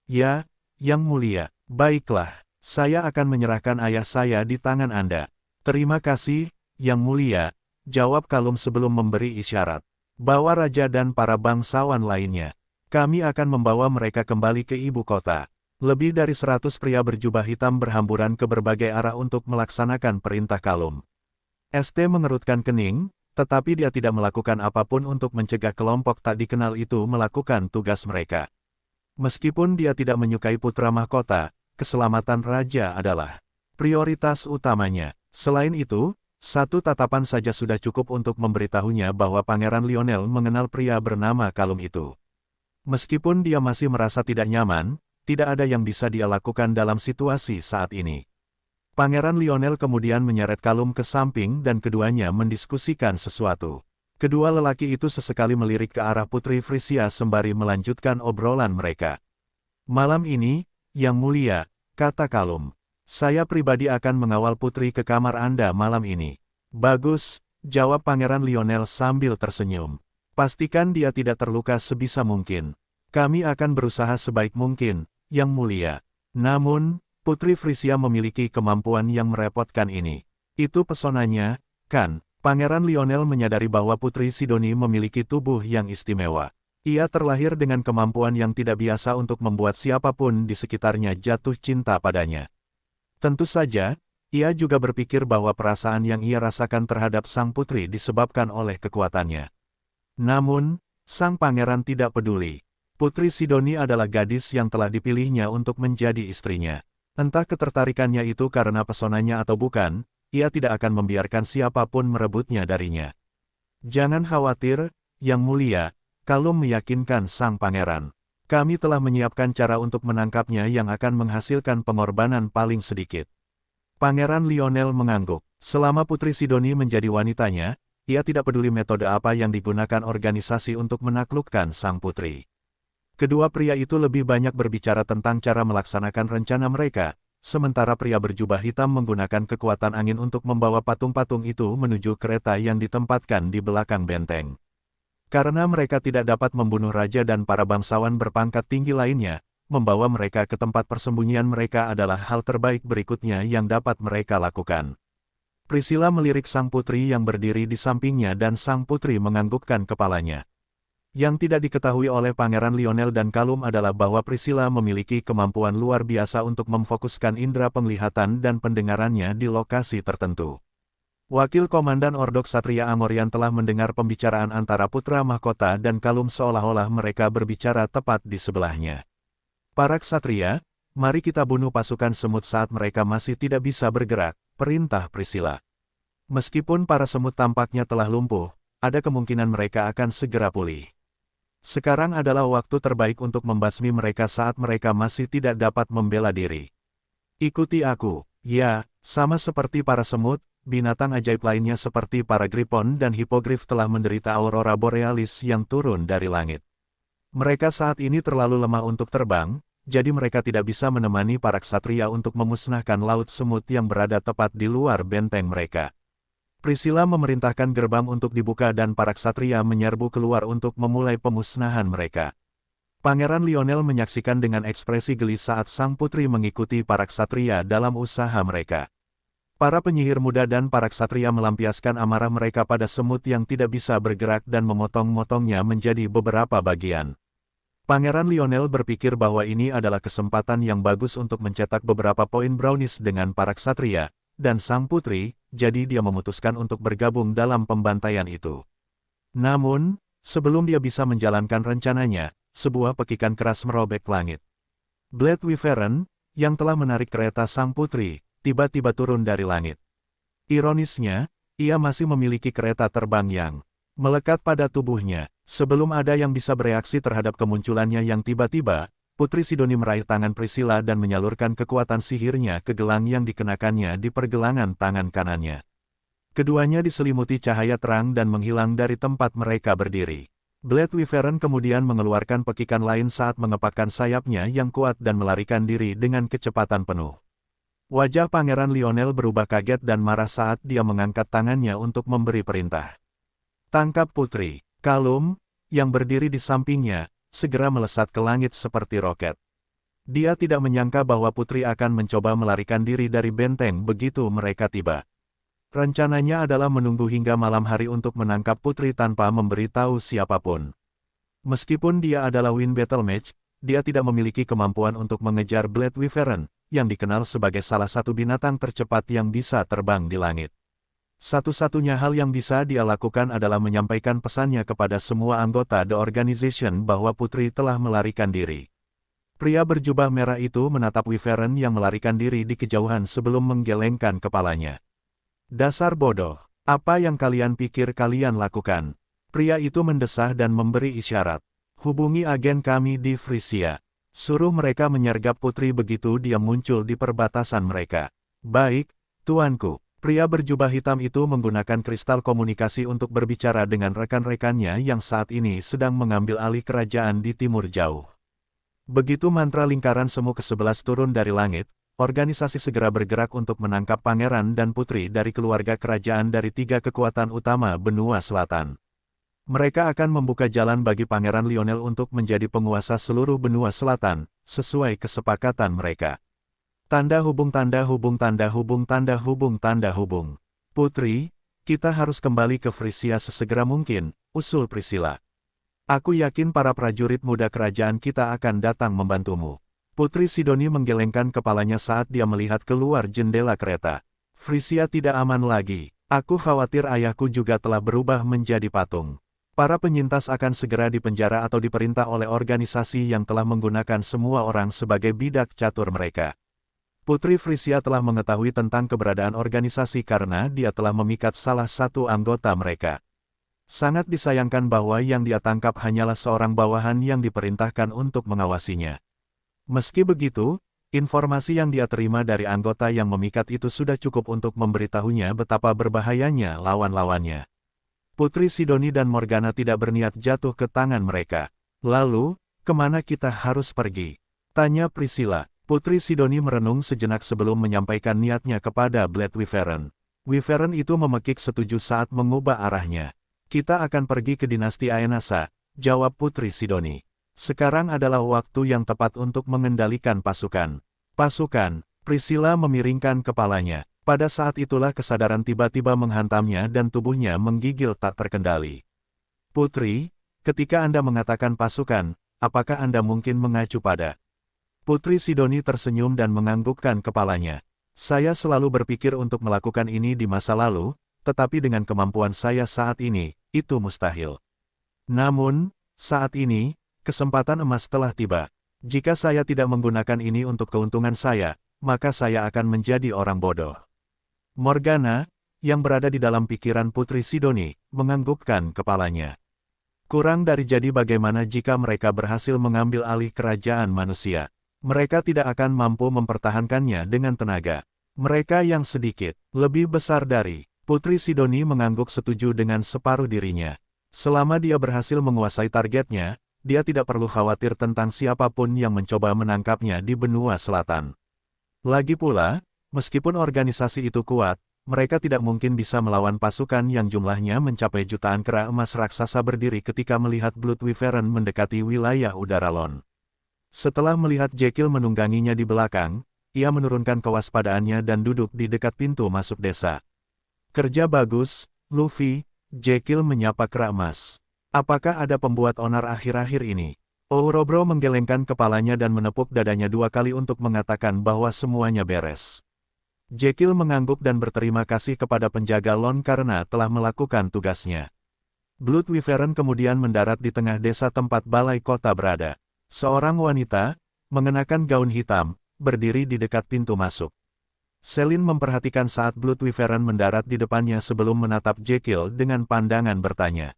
Speaker 1: Ya, Yang Mulia, baiklah, saya akan menyerahkan ayah saya di tangan Anda. Terima kasih, Yang Mulia, jawab Kalum sebelum memberi isyarat. Bawa raja dan para bangsawan lainnya. Kami akan membawa mereka kembali ke ibu kota. Lebih dari 100 pria berjubah hitam berhamburan ke berbagai arah untuk melaksanakan perintah Kalum. ST mengerutkan kening, tetapi dia tidak melakukan apapun untuk mencegah kelompok tak dikenal itu melakukan tugas mereka. Meskipun dia tidak menyukai putra mahkota, keselamatan raja adalah prioritas utamanya. Selain itu, satu tatapan saja sudah cukup untuk memberitahunya bahwa Pangeran Lionel mengenal pria bernama Kalum itu. Meskipun dia masih merasa tidak nyaman, tidak ada yang bisa dia lakukan dalam situasi saat ini. Pangeran Lionel kemudian menyeret Kalum ke samping dan keduanya mendiskusikan sesuatu. Kedua lelaki itu sesekali melirik ke arah Putri Frisia sembari melanjutkan obrolan mereka. Malam ini, Yang Mulia, kata Kalum, saya pribadi akan mengawal Putri ke kamar Anda malam ini. Bagus, jawab Pangeran Lionel sambil tersenyum. Pastikan dia tidak terluka sebisa mungkin. Kami akan berusaha sebaik mungkin, Yang Mulia. Namun, Putri Frisia memiliki kemampuan yang merepotkan ini. Itu pesonanya, kan? Pangeran Lionel menyadari bahwa Putri Sidoni memiliki tubuh yang istimewa. Ia terlahir dengan kemampuan yang tidak biasa untuk membuat siapapun di sekitarnya jatuh cinta padanya. Tentu saja, ia juga berpikir bahwa perasaan yang ia rasakan terhadap sang putri disebabkan oleh kekuatannya. Namun, sang pangeran tidak peduli. Putri Sidoni adalah gadis yang telah dipilihnya untuk menjadi istrinya. Entah ketertarikannya itu karena pesonanya atau bukan, ia tidak akan membiarkan siapapun merebutnya darinya. Jangan khawatir, Yang Mulia, Kalum meyakinkan sang pangeran. Kami telah menyiapkan cara untuk menangkapnya yang akan menghasilkan pengorbanan paling sedikit. Pangeran Lionel mengangguk. Selama Putri Sidoni menjadi wanitanya, ia tidak peduli metode apa yang digunakan organisasi untuk menaklukkan sang putri. Kedua pria itu lebih banyak berbicara tentang cara melaksanakan rencana mereka, sementara pria berjubah hitam menggunakan kekuatan angin untuk membawa patung-patung itu menuju kereta yang ditempatkan di belakang benteng. Karena mereka tidak dapat membunuh raja dan para bangsawan berpangkat tinggi lainnya, membawa mereka ke tempat persembunyian mereka adalah hal terbaik berikutnya yang dapat mereka lakukan. Priscilla melirik sang putri yang berdiri di sampingnya dan sang putri menganggukkan kepalanya. Yang tidak diketahui oleh Pangeran Lionel dan Kalum adalah bahwa Priscilla memiliki kemampuan luar biasa untuk memfokuskan indera penglihatan dan pendengarannya di lokasi tertentu. Wakil Komandan Ordok Satria Amorian telah mendengar pembicaraan antara putra mahkota dan Kalum seolah-olah mereka berbicara tepat di sebelahnya. Para ksatria, mari kita bunuh pasukan semut saat mereka masih tidak bisa bergerak, perintah Priscilla. Meskipun para semut tampaknya telah lumpuh, ada kemungkinan mereka akan segera pulih. Sekarang adalah waktu terbaik untuk membasmi mereka saat mereka masih tidak dapat membela diri. Ikuti aku, ya, sama seperti para semut, binatang ajaib lainnya seperti para gripon dan hipogrif telah menderita aurora borealis yang turun dari langit. Mereka saat ini terlalu lemah untuk terbang, jadi mereka tidak bisa menemani para ksatria untuk memusnahkan laut semut yang berada tepat di luar benteng mereka. Priscilla memerintahkan gerbang untuk dibuka dan para ksatria menyerbu keluar untuk memulai pemusnahan mereka. Pangeran Lionel menyaksikan dengan ekspresi geli saat sang putri mengikuti para ksatria dalam usaha mereka. Para penyihir muda dan para ksatria melampiaskan amarah mereka pada semut yang tidak bisa bergerak dan memotong-motongnya menjadi beberapa bagian. Pangeran Lionel berpikir bahwa ini adalah kesempatan yang bagus untuk mencetak beberapa poin brownies dengan para ksatria dan sang putri, jadi dia memutuskan untuk bergabung dalam pembantaian itu. Namun, sebelum dia bisa menjalankan rencananya, sebuah pekikan keras merobek langit. Blade Wyvern, yang telah menarik kereta sang putri, tiba-tiba turun dari langit. Ironisnya, ia masih memiliki kereta terbang yang melekat pada tubuhnya. Sebelum ada yang bisa bereaksi terhadap kemunculannya yang tiba-tiba, Putri Sidoni meraih tangan Priscilla dan menyalurkan kekuatan sihirnya ke gelang yang dikenakannya di pergelangan tangan kanannya. Keduanya diselimuti cahaya terang dan menghilang dari tempat mereka berdiri. Blade Wyvern kemudian mengeluarkan pekikan lain saat mengepakkan sayapnya yang kuat dan melarikan diri dengan kecepatan penuh. Wajah Pangeran Lionel berubah kaget dan marah saat dia mengangkat tangannya untuk memberi perintah. Tangkap putri. Kalum, yang berdiri di sampingnya, segera melesat ke langit seperti roket. Dia tidak menyangka bahwa putri akan mencoba melarikan diri dari benteng begitu mereka tiba. Rencananya adalah menunggu hingga malam hari untuk menangkap putri tanpa memberitahu siapapun. Meskipun dia adalah Win Battle Mage, dia tidak memiliki kemampuan untuk mengejar Blade Wyvern, yang dikenal sebagai salah satu binatang tercepat yang bisa terbang di langit. Satu-satunya hal yang bisa dia lakukan adalah menyampaikan pesannya kepada semua anggota The Organization bahwa Putri telah melarikan diri. Pria berjubah merah itu menatap Wyvern yang melarikan diri di kejauhan sebelum menggelengkan kepalanya. Dasar bodoh, apa yang kalian pikir kalian lakukan? Pria itu mendesah dan memberi isyarat. Hubungi agen kami di Frisia. Suruh mereka menyergap Putri begitu dia muncul di perbatasan mereka. Baik, tuanku. Pria berjubah hitam itu menggunakan kristal komunikasi untuk berbicara dengan rekan-rekannya yang saat ini sedang mengambil alih kerajaan di timur jauh. Begitu mantra lingkaran semu ke-11 turun dari langit, organisasi segera bergerak untuk menangkap pangeran dan putri dari keluarga kerajaan dari 3 kekuatan utama benua selatan. Mereka akan membuka jalan bagi Pangeran Lionel untuk menjadi penguasa seluruh benua selatan, sesuai kesepakatan mereka. Tanda hubung tanda hubung tanda hubung tanda hubung tanda hubung. Putri, kita harus kembali ke Frisia sesegera mungkin, usul Priscilla. Aku yakin para prajurit muda kerajaan kita akan datang membantumu. Putri Sidoni menggelengkan kepalanya saat dia melihat keluar jendela kereta. Frisia tidak aman lagi. Aku khawatir ayahku juga telah berubah menjadi patung. Para penyintas akan segera dipenjara atau diperintah oleh organisasi yang telah menggunakan semua orang sebagai bidak catur mereka. Putri Frisia telah mengetahui tentang keberadaan organisasi karena dia telah memikat salah satu anggota mereka. Sangat disayangkan bahwa yang dia tangkap hanyalah seorang bawahan yang diperintahkan untuk mengawasinya. Meski begitu, informasi yang dia terima dari anggota yang memikat itu sudah cukup untuk memberitahunya betapa berbahayanya lawan-lawannya. Putri Sidoni dan Morgana tidak berniat jatuh ke tangan mereka. Lalu, kemana kita harus pergi? Tanya Priscilla. Putri Sidoni merenung sejenak sebelum menyampaikan niatnya kepada Blade Wyvern. Wyvern itu memekik setuju saat mengubah arahnya. Kita akan pergi ke dinasti Aenasa, jawab Putri Sidoni. Sekarang adalah waktu yang tepat untuk mengendalikan pasukan. Pasukan, Priscilla memiringkan kepalanya. Pada saat itulah kesadaran tiba-tiba menghantamnya dan tubuhnya menggigil tak terkendali. Putri, ketika Anda mengatakan pasukan, apakah Anda mungkin mengacu pada? Putri Sidoni tersenyum dan menganggukkan kepalanya. Saya selalu berpikir untuk melakukan ini di masa lalu, tetapi dengan kemampuan saya saat ini, itu mustahil. Namun, saat ini, kesempatan emas telah tiba. Jika saya tidak menggunakan ini untuk keuntungan saya, maka saya akan menjadi orang bodoh. Morgana, yang berada di dalam pikiran Putri Sidoni, menganggukkan kepalanya. Kurang dari jadi bagaimana jika mereka berhasil mengambil alih kerajaan manusia. Mereka tidak akan mampu mempertahankannya dengan tenaga. Mereka yang sedikit, lebih besar dari. Putri Sidoni mengangguk setuju dengan separuh dirinya. Selama dia berhasil menguasai targetnya, dia tidak perlu khawatir tentang siapapun yang mencoba menangkapnya di benua selatan. Lagi pula, meskipun organisasi itu kuat, mereka tidak mungkin bisa melawan pasukan yang jumlahnya mencapai jutaan kera emas raksasa berdiri ketika melihat Blood Wyvern mendekati wilayah udara Lon. Setelah melihat Jekyll menungganginya di belakang, ia menurunkan kewaspadaannya dan duduk di dekat pintu masuk desa. Kerja bagus, Luffy, Jekyll menyapa kera emas. Apakah ada pembuat onar akhir-akhir ini? Ourobro menggelengkan kepalanya dan menepuk dadanya 2 kali untuk mengatakan bahwa semuanya beres. Jekyll mengangguk dan berterima kasih kepada penjaga Lon karena telah melakukan tugasnya. Blood Wyvern kemudian mendarat di tengah desa tempat balai kota berada. Seorang wanita, mengenakan gaun hitam, berdiri di dekat pintu masuk. Celine memperhatikan saat Blood Wyvern mendarat di depannya sebelum menatap Jekyll dengan pandangan bertanya.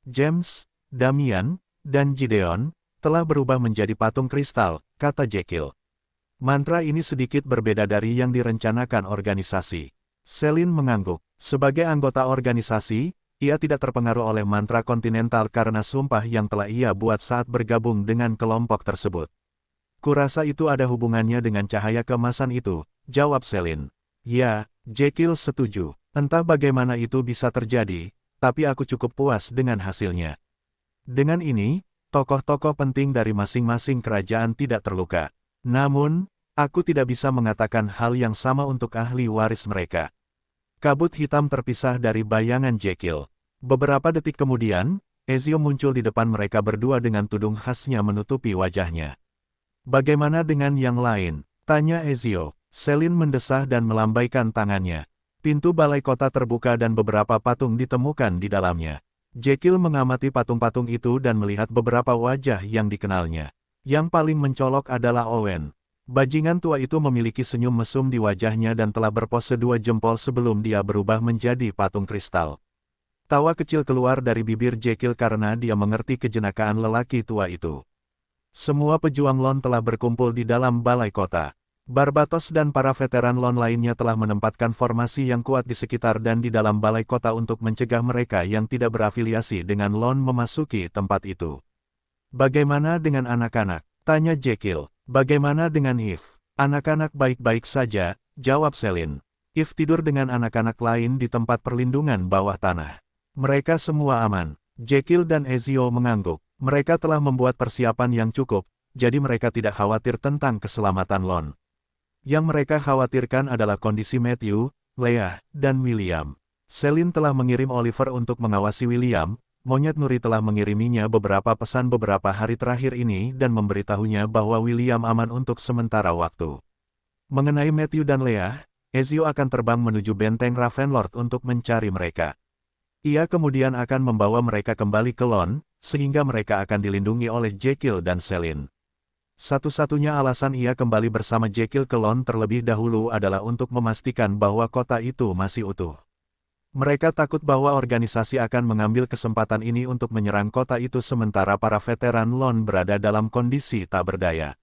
Speaker 1: James, Damian, dan Gideon telah berubah menjadi patung kristal, kata Jekyll. Mantra ini sedikit berbeda dari yang direncanakan organisasi. Celine mengangguk. Sebagai anggota organisasi, ia tidak terpengaruh oleh mantra kontinental karena sumpah yang telah ia buat saat bergabung dengan kelompok tersebut. Kurasa itu ada hubungannya dengan cahaya keemasan itu, jawab Celine. Ya, Jekyll setuju. Entah bagaimana itu bisa terjadi, tapi aku cukup puas dengan hasilnya. Dengan ini, tokoh-tokoh penting dari masing-masing kerajaan tidak terluka. Namun, aku tidak bisa mengatakan hal yang sama untuk ahli waris mereka. Kabut hitam terpisah dari bayangan Jekyll. Beberapa detik kemudian, Ezio muncul di depan mereka berdua dengan tudung khasnya menutupi wajahnya. "Bagaimana dengan yang lain?" tanya Ezio. Celine mendesah dan melambaikan tangannya. Pintu balai kota terbuka dan beberapa patung ditemukan di dalamnya. Jekyll mengamati patung-patung itu dan melihat beberapa wajah yang dikenalnya. Yang paling mencolok adalah Owen. Bajingan tua itu memiliki senyum mesum di wajahnya dan telah berpose 2 jempol sebelum dia berubah menjadi patung kristal. Tawa kecil keluar dari bibir Jekyll karena dia mengerti kejenakaan lelaki tua itu. Semua pejuang Lon telah berkumpul di dalam balai kota. Barbatos dan para veteran Lon lainnya telah menempatkan formasi yang kuat di sekitar dan di dalam balai kota untuk mencegah mereka yang tidak berafiliasi dengan Lon memasuki tempat itu. "Bagaimana dengan anak-anak?" tanya Jekyll. "Bagaimana dengan Eve?" "Anak-anak baik-baik saja," jawab Celine. "Eve tidur dengan anak-anak lain di tempat perlindungan bawah tanah. Mereka semua aman." Jekyll dan Ezio mengangguk. Mereka telah membuat persiapan yang cukup, jadi mereka tidak khawatir tentang keselamatan Lon. Yang mereka khawatirkan adalah kondisi Matthew, Leah, dan William. Celine telah mengirim Oliver untuk mengawasi William. Monyet Nuri telah mengiriminya beberapa pesan beberapa hari terakhir ini dan memberitahunya bahwa William aman untuk sementara waktu. Mengenai Matthew dan Leah, Ezio akan terbang menuju benteng Ravenlord untuk mencari mereka. Ia kemudian akan membawa mereka kembali ke Lon, sehingga mereka akan dilindungi oleh Jekyll dan Celine. Satu-satunya alasan ia kembali bersama Jekyll ke Lon terlebih dahulu adalah untuk memastikan bahwa kota itu masih utuh. Mereka takut bahwa organisasi akan mengambil kesempatan ini untuk menyerang kota itu sementara para veteran Lon berada dalam kondisi tak berdaya.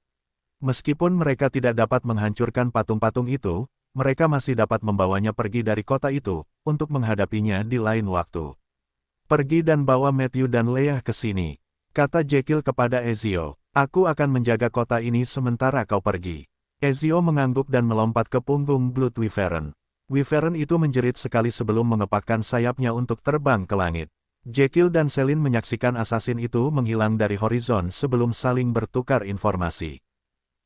Speaker 1: Meskipun mereka tidak dapat menghancurkan patung-patung itu, mereka masih dapat membawanya pergi dari kota itu, untuk menghadapinya di lain waktu. "Pergi dan bawa Matthew dan Leah ke sini," kata Jekyll kepada Ezio. "Aku akan menjaga kota ini sementara kau pergi." Ezio mengangguk dan melompat ke punggung Blood Wyvern. Wyvern itu menjerit sekali sebelum mengepakkan sayapnya untuk terbang ke langit. Jekyll dan Celine menyaksikan asasin itu menghilang dari horizon sebelum saling bertukar informasi.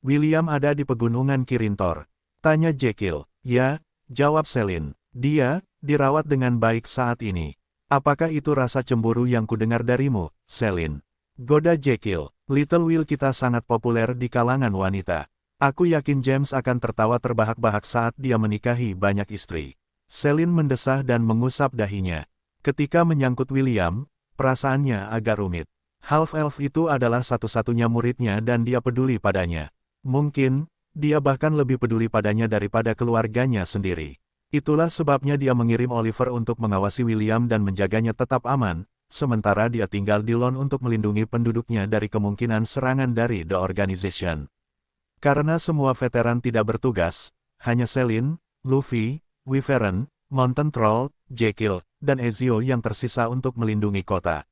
Speaker 1: "William ada di pegunungan Kirintor?" tanya Jekyll. "Ya," jawab Celine. "Dia dirawat dengan baik saat ini." "Apakah itu rasa cemburu yang kudengar darimu, Celine?" goda Jekyll. "Little Will kita sangat populer di kalangan wanita. Aku yakin James akan tertawa terbahak-bahak saat dia menikahi banyak istri." Celine mendesah dan mengusap dahinya. Ketika menyangkut William, perasaannya agak rumit. Half-elf itu adalah satu-satunya muridnya dan dia peduli padanya. Mungkin, dia bahkan lebih peduli padanya daripada keluarganya sendiri. Itulah sebabnya dia mengirim Oliver untuk mengawasi William dan menjaganya tetap aman, sementara dia tinggal di Lon untuk melindungi penduduknya dari kemungkinan serangan dari The Organization. Karena semua veteran tidak bertugas, hanya Celine, Luffy, Wyvern, Mountain Troll, Jekyll, dan Ezio yang tersisa untuk melindungi kota.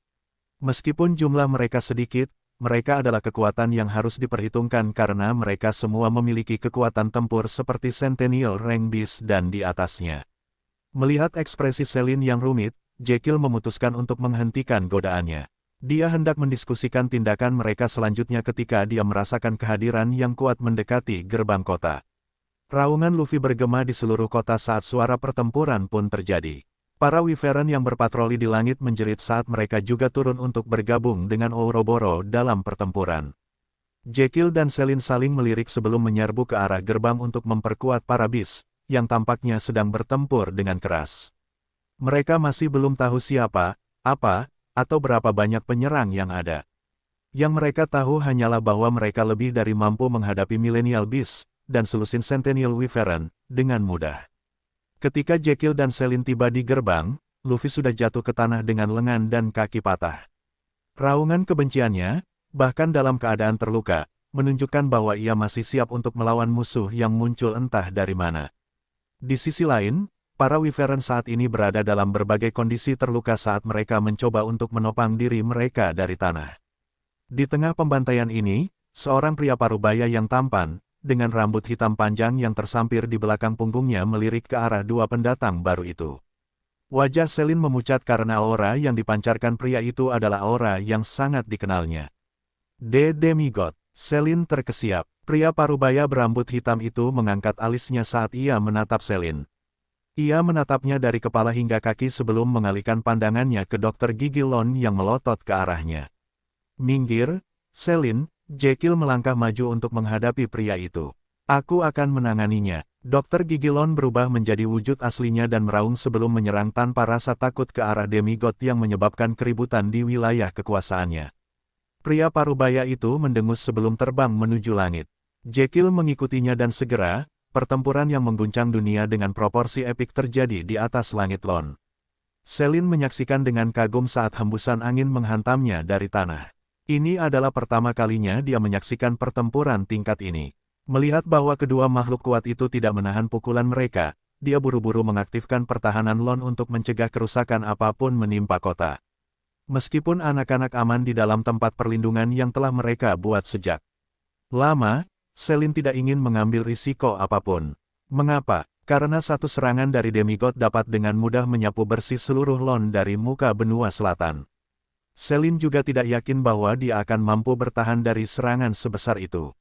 Speaker 1: Meskipun jumlah mereka sedikit, mereka adalah kekuatan yang harus diperhitungkan karena mereka semua memiliki kekuatan tempur seperti Centennial Rank Beast dan di atasnya. Melihat ekspresi Celine yang rumit, Jekyll memutuskan untuk menghentikan godaannya. Dia hendak mendiskusikan tindakan mereka selanjutnya ketika dia merasakan kehadiran yang kuat mendekati gerbang kota. Raungan Luffy bergema di seluruh kota saat suara pertempuran pun terjadi. Para Wyvern yang berpatroli di langit menjerit saat mereka juga turun untuk bergabung dengan Ouroboros dalam pertempuran. Jekyll dan Celine saling melirik sebelum menyerbu ke arah gerbang untuk memperkuat para Beast, yang tampaknya sedang bertempur dengan keras. Mereka masih belum tahu siapa, apa, atau berapa banyak penyerang yang ada. Yang mereka tahu hanyalah bahwa mereka lebih dari mampu menghadapi Millennial Beast, dan selusin Centennial Wyvern, dengan mudah. Ketika Jekyll dan Celine tiba di gerbang, Luffy sudah jatuh ke tanah dengan lengan dan kaki patah. Raungan kebenciannya, bahkan dalam keadaan terluka, menunjukkan bahwa ia masih siap untuk melawan musuh yang muncul entah dari mana. Di sisi lain, para Wyvern saat ini berada dalam berbagai kondisi terluka saat mereka mencoba untuk menopang diri mereka dari tanah. Di tengah pembantaian ini, seorang pria parubaya yang tampan, dengan rambut hitam panjang yang tersampir di belakang punggungnya melirik ke arah dua pendatang baru itu. Wajah Celine memucat karena aura yang dipancarkan pria itu adalah aura yang sangat dikenalnya. "The Demigod." Celine terkesiap. Pria parubaya berambut hitam itu mengangkat alisnya saat ia menatap Celine. Ia menatapnya dari kepala hingga kaki sebelum mengalihkan pandangannya ke Dokter Gigi Lon yang melotot ke arahnya. Minggir, Selin, Jekyll melangkah maju untuk menghadapi pria itu. Aku akan menanganinya. Dokter Gigi Lon berubah menjadi wujud aslinya dan meraung sebelum menyerang tanpa rasa takut ke arah demigod yang menyebabkan keributan di wilayah kekuasaannya. Pria parubaya itu mendengus sebelum terbang menuju langit. Jekyll mengikutinya dan segera, pertempuran yang mengguncang dunia dengan proporsi epik terjadi di atas langit Lon. Selin menyaksikan dengan kagum saat hembusan angin menghantamnya dari tanah. Ini adalah pertama kalinya dia menyaksikan pertempuran tingkat ini. Melihat bahwa kedua makhluk kuat itu tidak menahan pukulan mereka, dia buru-buru mengaktifkan pertahanan Lon untuk mencegah kerusakan apapun menimpa kota. Meskipun anak-anak aman di dalam tempat perlindungan yang telah mereka buat sejak lama, Selin tidak ingin mengambil risiko apapun. Mengapa? Karena satu serangan dari demigod dapat dengan mudah menyapu bersih seluruh Lon dari muka benua selatan. Selin juga tidak yakin bahwa dia akan mampu bertahan dari serangan sebesar itu.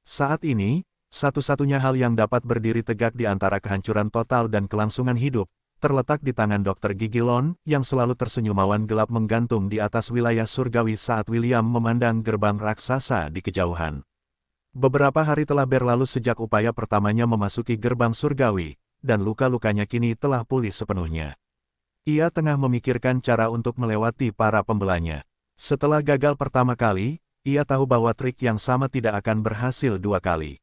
Speaker 1: Saat ini, satu-satunya hal yang dapat berdiri tegak di antara kehancuran total dan kelangsungan hidup, terletak di tangan Dokter Gigi Lon, yang selalu tersenyum awan gelap menggantung di atas wilayah surgawi saat William memandang gerbang raksasa di kejauhan. Beberapa hari telah berlalu sejak upaya pertamanya memasuki gerbang surgawi, dan luka-lukanya kini telah pulih sepenuhnya. Ia tengah memikirkan cara untuk melewati para pembelanya. Setelah gagal pertama kali, ia tahu bahwa trik yang sama tidak akan berhasil dua kali.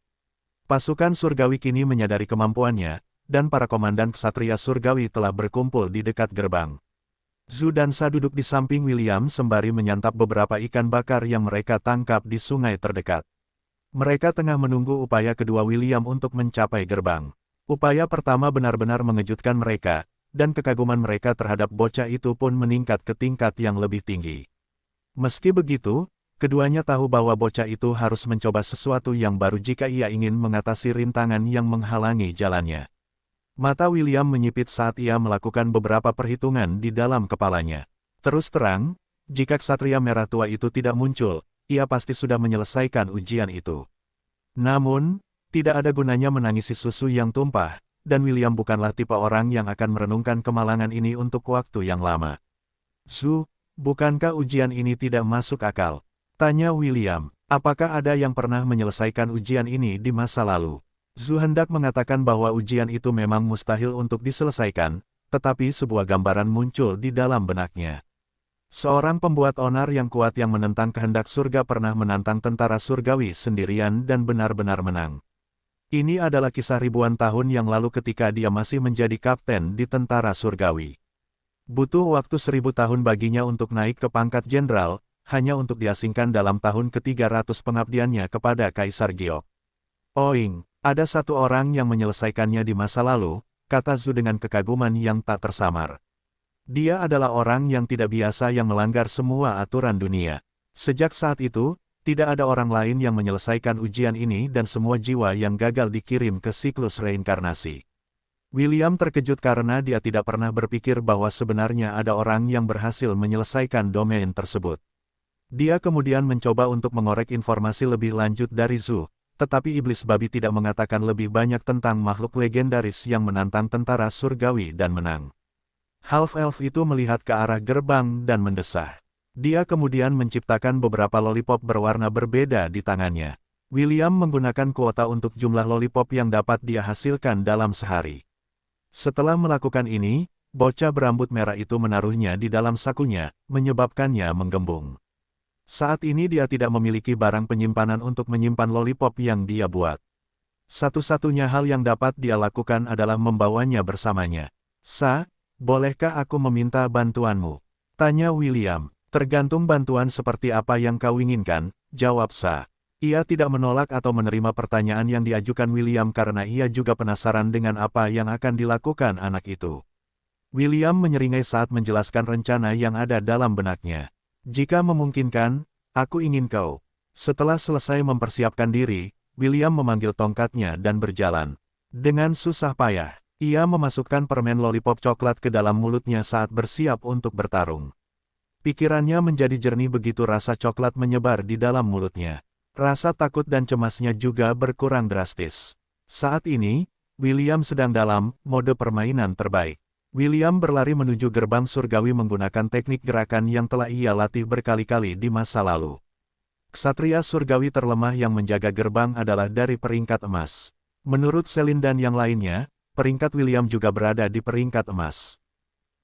Speaker 1: Pasukan surgawi kini menyadari kemampuannya, dan para komandan ksatria surgawi telah berkumpul di dekat gerbang. Zhu dan Sa duduk di samping William sembari menyantap beberapa ikan bakar yang mereka tangkap di sungai terdekat. Mereka tengah menunggu upaya kedua William untuk mencapai gerbang. Upaya pertama benar-benar mengejutkan mereka, dan kekaguman mereka terhadap bocah itu pun meningkat ke tingkat yang lebih tinggi. Meski begitu, keduanya tahu bahwa bocah itu harus mencoba sesuatu yang baru jika ia ingin mengatasi rintangan yang menghalangi jalannya. Mata William menyipit saat ia melakukan beberapa perhitungan di dalam kepalanya. Terus terang, jika ksatria merah tua itu tidak muncul, ia pasti sudah menyelesaikan ujian itu. Namun, tidak ada gunanya menangisi susu yang tumpah, dan William bukanlah tipe orang yang akan merenungkan kemalangan ini untuk waktu yang lama. Zhu, bukankah ujian ini tidak masuk akal? Tanya William, apakah ada yang pernah menyelesaikan ujian ini di masa lalu? Zhu hendak mengatakan bahwa ujian itu memang mustahil untuk diselesaikan, tetapi sebuah gambaran muncul di dalam benaknya. Seorang pembuat onar yang kuat yang menentang kehendak surga pernah menantang tentara surgawi sendirian dan benar-benar menang. Ini adalah kisah ribuan tahun yang lalu ketika dia masih menjadi kapten di tentara surgawi. Butuh waktu 1000 tahun baginya untuk naik ke pangkat jenderal, hanya untuk diasingkan dalam tahun ke-300 pengabdiannya kepada Kaisar Giok. Oing, ada satu orang yang menyelesaikannya di masa lalu, kata Zhu dengan kekaguman yang tak tersamar. Dia adalah orang yang tidak biasa yang melanggar semua aturan dunia. Sejak saat itu, tidak ada orang lain yang menyelesaikan ujian ini dan semua jiwa yang gagal dikirim ke siklus reinkarnasi. William terkejut karena dia tidak pernah berpikir bahwa sebenarnya ada orang yang berhasil menyelesaikan domain tersebut. Dia kemudian mencoba untuk mengorek informasi lebih lanjut dari Zhu, tetapi iblis babi tidak mengatakan lebih banyak tentang makhluk legendaris yang menantang tentara surgawi dan menang. Half-elf itu melihat ke arah gerbang dan mendesah. Dia kemudian menciptakan beberapa lollipop berwarna berbeda di tangannya. William menggunakan kuota untuk jumlah lollipop yang dapat dia hasilkan dalam sehari. Setelah melakukan ini, bocah berambut merah itu menaruhnya di dalam sakunya, menyebabkannya menggembung. Saat ini dia tidak memiliki barang penyimpanan untuk menyimpan lollipop yang dia buat. Satu-satunya hal yang dapat dia lakukan adalah membawanya bersamanya. Sa, bolehkah aku meminta bantuanmu? Tanya William. Tergantung bantuan seperti apa yang kau inginkan, jawab Sa. Ia tidak menolak atau menerima pertanyaan yang diajukan William karena ia juga penasaran dengan apa yang akan dilakukan anak itu. William menyeringai saat menjelaskan rencana yang ada dalam benaknya. Jika memungkinkan, aku ingin kau. Setelah selesai mempersiapkan diri, William memanggil tongkatnya dan berjalan. Dengan susah payah, ia memasukkan permen lollipop coklat ke dalam mulutnya saat bersiap untuk bertarung. Pikirannya menjadi jernih begitu rasa coklat menyebar di dalam mulutnya. Rasa takut dan cemasnya juga berkurang drastis. Saat ini, William sedang dalam mode permainan terbaik. William berlari menuju gerbang surgawi menggunakan teknik gerakan yang telah ia latih berkali-kali di masa lalu. Ksatria surgawi terlemah yang menjaga gerbang adalah dari peringkat emas. Menurut Celine dan yang lainnya, peringkat William juga berada di peringkat emas.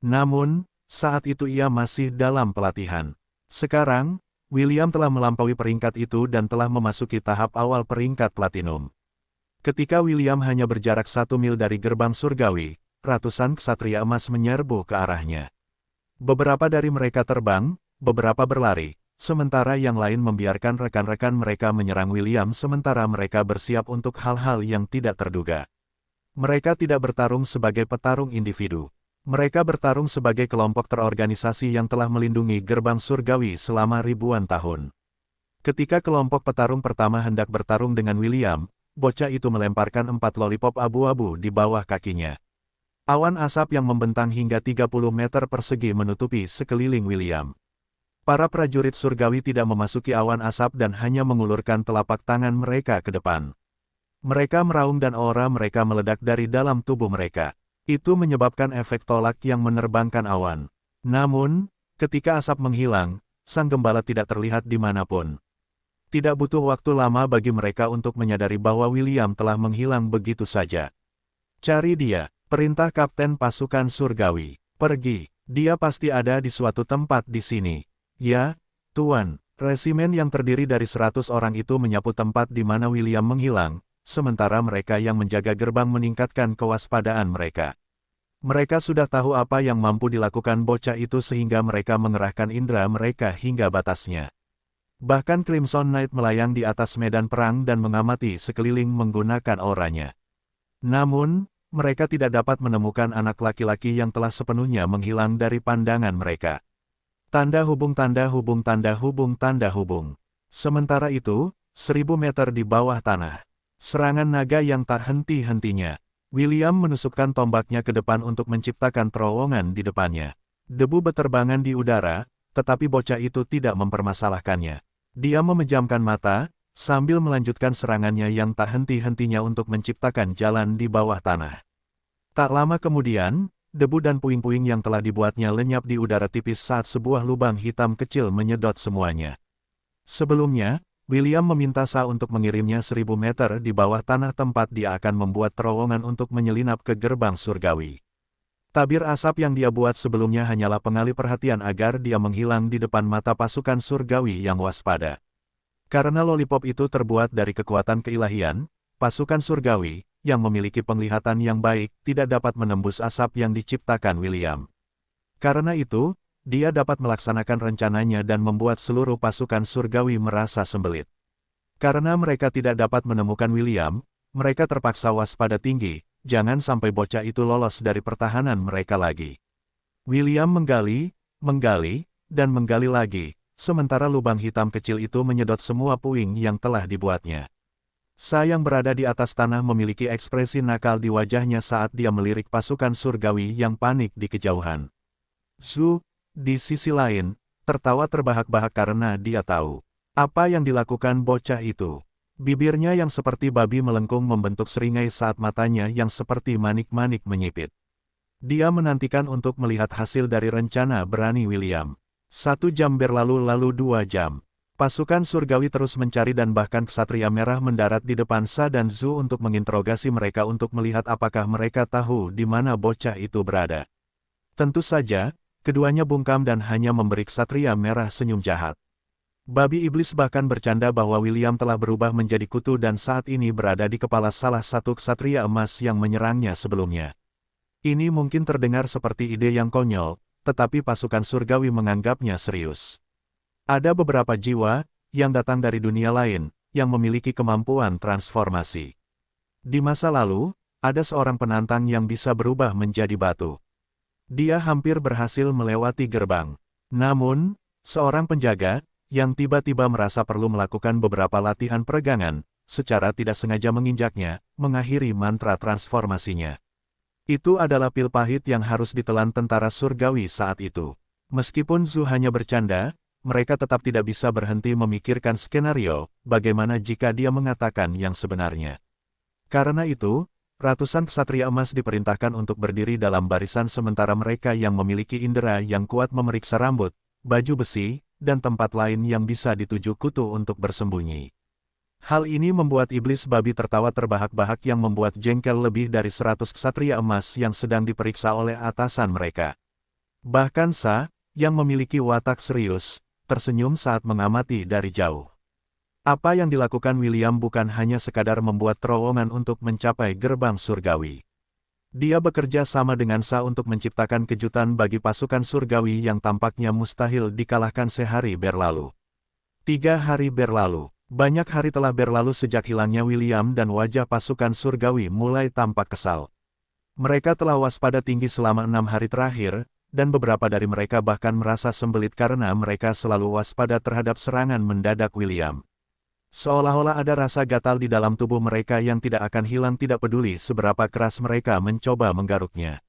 Speaker 1: Namun, saat itu ia masih dalam pelatihan. Sekarang, William telah melampaui peringkat itu dan telah memasuki tahap awal peringkat platinum. Ketika William hanya berjarak 1 mil dari gerbang surgawi, ratusan ksatria emas menyerbu ke arahnya. Beberapa dari mereka terbang, beberapa berlari, sementara yang lain membiarkan rekan-rekan mereka menyerang William sementara mereka bersiap untuk hal-hal yang tidak terduga. Mereka tidak bertarung sebagai petarung individu. Mereka bertarung sebagai kelompok terorganisasi yang telah melindungi gerbang surgawi selama ribuan tahun. Ketika kelompok petarung pertama hendak bertarung dengan William, bocah itu melemparkan 4 lollipop abu-abu di bawah kakinya. Awan asap yang membentang hingga 30 meter persegi menutupi sekeliling William. Para prajurit surgawi tidak memasuki awan asap dan hanya mengulurkan telapak tangan mereka ke depan. Mereka meraung dan aura mereka meledak dari dalam tubuh mereka. Itu menyebabkan efek tolak yang menerbangkan awan. Namun, ketika asap menghilang, sang gembala tidak terlihat dimanapun. Tidak butuh waktu lama bagi mereka untuk menyadari bahwa William telah menghilang begitu saja. Cari dia. Perintah Kapten Pasukan Surgawi. Pergi. Dia pasti ada di suatu tempat di sini. Ya, Tuan. Resimen yang terdiri dari 100 orang itu menyapu tempat di mana William menghilang, sementara mereka yang menjaga gerbang meningkatkan kewaspadaan mereka. Mereka sudah tahu apa yang mampu dilakukan bocah itu sehingga mereka mengerahkan indera mereka hingga batasnya. Bahkan Crimson Knight melayang di atas medan perang dan mengamati sekeliling menggunakan auranya. Namun, mereka tidak dapat menemukan anak laki-laki yang telah sepenuhnya menghilang dari pandangan mereka. Tanda hubung tanda hubung tanda hubung tanda hubung. Sementara itu, 1000 meter di bawah tanah. Serangan naga yang tak henti-hentinya. William menusukkan tombaknya ke depan untuk menciptakan terowongan di depannya. Debu beterbangan di udara, tetapi bocah itu tidak mempermasalahkannya. Dia memejamkan mata, sambil melanjutkan serangannya yang tak henti-hentinya untuk menciptakan jalan di bawah tanah. Tak lama kemudian, debu dan puing-puing yang telah dibuatnya lenyap di udara tipis saat sebuah lubang hitam kecil menyedot semuanya. Sebelumnya, William meminta Sa untuk mengirimnya 1000 meter di bawah tanah tempat dia akan membuat terowongan untuk menyelinap ke gerbang surgawi. Tabir asap yang dia buat sebelumnya hanyalah pengalih perhatian agar dia menghilang di depan mata pasukan surgawi yang waspada. Karena lollipop itu terbuat dari kekuatan keilahian, pasukan surgawi, yang memiliki penglihatan yang baik, tidak dapat menembus asap yang diciptakan William. Karena itu, dia dapat melaksanakan rencananya dan membuat seluruh pasukan surgawi merasa sembelit. Karena mereka tidak dapat menemukan William, mereka terpaksa waspada tinggi, jangan sampai bocah itu lolos dari pertahanan mereka lagi. William menggali, dan menggali lagi. Sementara lubang hitam kecil itu menyedot semua puing yang telah dibuatnya. Sa yang berada di atas tanah memiliki ekspresi nakal di wajahnya saat dia melirik pasukan surgawi yang panik di kejauhan. Zhu, di sisi lain, tertawa terbahak-bahak karena dia tahu apa yang dilakukan bocah itu. Bibirnya yang seperti babi melengkung membentuk seringai saat matanya yang seperti manik-manik menyipit. Dia menantikan untuk melihat hasil dari rencana berani William. 1 jam berlalu lalu 2 jam. Pasukan surgawi terus mencari dan bahkan Ksatria Merah mendarat di depan Sa dan Zhu untuk menginterogasi mereka untuk melihat apakah mereka tahu di mana bocah itu berada. Tentu saja, keduanya bungkam dan hanya memberi Ksatria Merah senyum jahat. Babi Iblis bahkan bercanda bahwa William telah berubah menjadi kutu dan saat ini berada di kepala salah satu Ksatria Emas yang menyerangnya sebelumnya. Ini mungkin terdengar seperti ide yang konyol, tetapi pasukan surgawi menganggapnya serius. Ada beberapa jiwa, yang datang dari dunia lain, yang memiliki kemampuan transformasi. Di masa lalu, ada seorang penantang yang bisa berubah menjadi batu. Dia hampir berhasil melewati gerbang. Namun, seorang penjaga, yang tiba-tiba merasa perlu melakukan beberapa latihan peregangan, secara tidak sengaja menginjaknya, mengakhiri mantra transformasinya. Itu adalah pil pahit yang harus ditelan tentara surgawi saat itu. Meskipun Zhu hanya bercanda, mereka tetap tidak bisa berhenti memikirkan skenario, bagaimana jika dia mengatakan yang sebenarnya. Karena itu, Ratusan ksatria emas diperintahkan untuk berdiri dalam barisan sementara mereka yang memiliki indera yang kuat memeriksa rambut, baju besi, dan tempat lain yang bisa dituju kutu untuk bersembunyi. Hal ini membuat iblis babi tertawa terbahak-bahak yang membuat jengkel lebih dari 100 ksatria emas yang sedang diperiksa oleh atasan mereka. Bahkan Sa, yang memiliki watak serius, tersenyum saat mengamati dari jauh. Apa yang dilakukan William bukan hanya sekadar membuat terowongan untuk mencapai gerbang surgawi. Dia bekerja sama dengan Sa untuk menciptakan kejutan bagi pasukan surgawi yang tampaknya mustahil dikalahkan sehari berlalu. 3 hari berlalu. Banyak hari telah berlalu sejak hilangnya William dan wajah pasukan surgawi mulai tampak kesal. Mereka telah waspada tinggi selama 6 hari terakhir, dan beberapa dari mereka bahkan merasa sembelit karena mereka selalu waspada terhadap serangan mendadak William. Seolah-olah ada rasa gatal di dalam tubuh mereka yang tidak akan hilang tidak peduli seberapa keras mereka mencoba menggaruknya.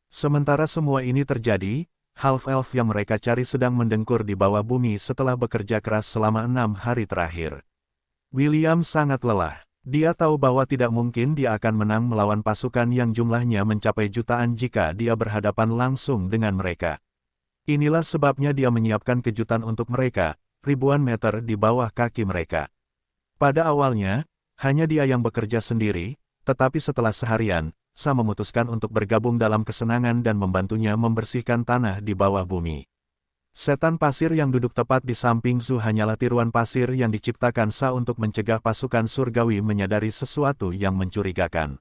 Speaker 1: Sementara semua ini terjadi, half-elf yang mereka cari sedang mendengkur di bawah bumi setelah bekerja keras selama 6 hari terakhir. William sangat lelah. Dia tahu bahwa tidak mungkin dia akan menang melawan pasukan yang jumlahnya mencapai jutaan jika dia berhadapan langsung dengan mereka. Inilah sebabnya dia menyiapkan kejutan untuk mereka, ribuan meter di bawah kaki mereka. Pada awalnya, hanya dia yang bekerja sendiri, tetapi setelah seharian, Sa memutuskan untuk bergabung dalam kesenangan dan membantunya membersihkan tanah di bawah bumi. Setan pasir yang duduk tepat di samping Zu hanyalah tiruan pasir yang diciptakan Sa untuk mencegah pasukan surgawi menyadari sesuatu yang mencurigakan.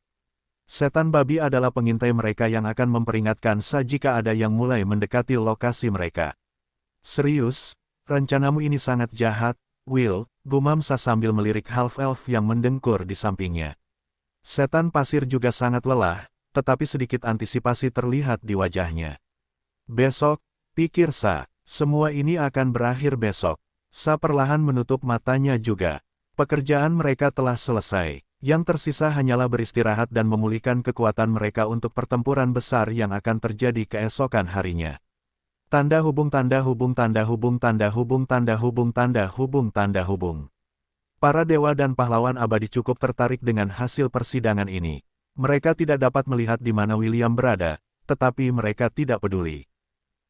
Speaker 1: Setan babi adalah pengintai mereka yang akan memperingatkan Sa jika ada yang mulai mendekati lokasi mereka. Serius, rencanamu ini sangat jahat, Will, gumam Sa sambil melirik half-elf yang mendengkur di sampingnya. Setan pasir juga sangat lelah, tetapi sedikit antisipasi terlihat di wajahnya. Besok, pikir Sa, semua ini akan berakhir besok. Sa perlahan menutup matanya juga. Pekerjaan mereka telah selesai. Yang tersisa hanyalah beristirahat dan memulihkan kekuatan mereka untuk pertempuran besar yang akan terjadi keesokan harinya. Tanda hubung tanda hubung tanda hubung tanda hubung tanda hubung tanda hubung tanda hubung. Para dewa dan pahlawan abadi cukup tertarik dengan hasil persidangan ini. Mereka tidak dapat melihat di mana William berada, tetapi mereka tidak peduli.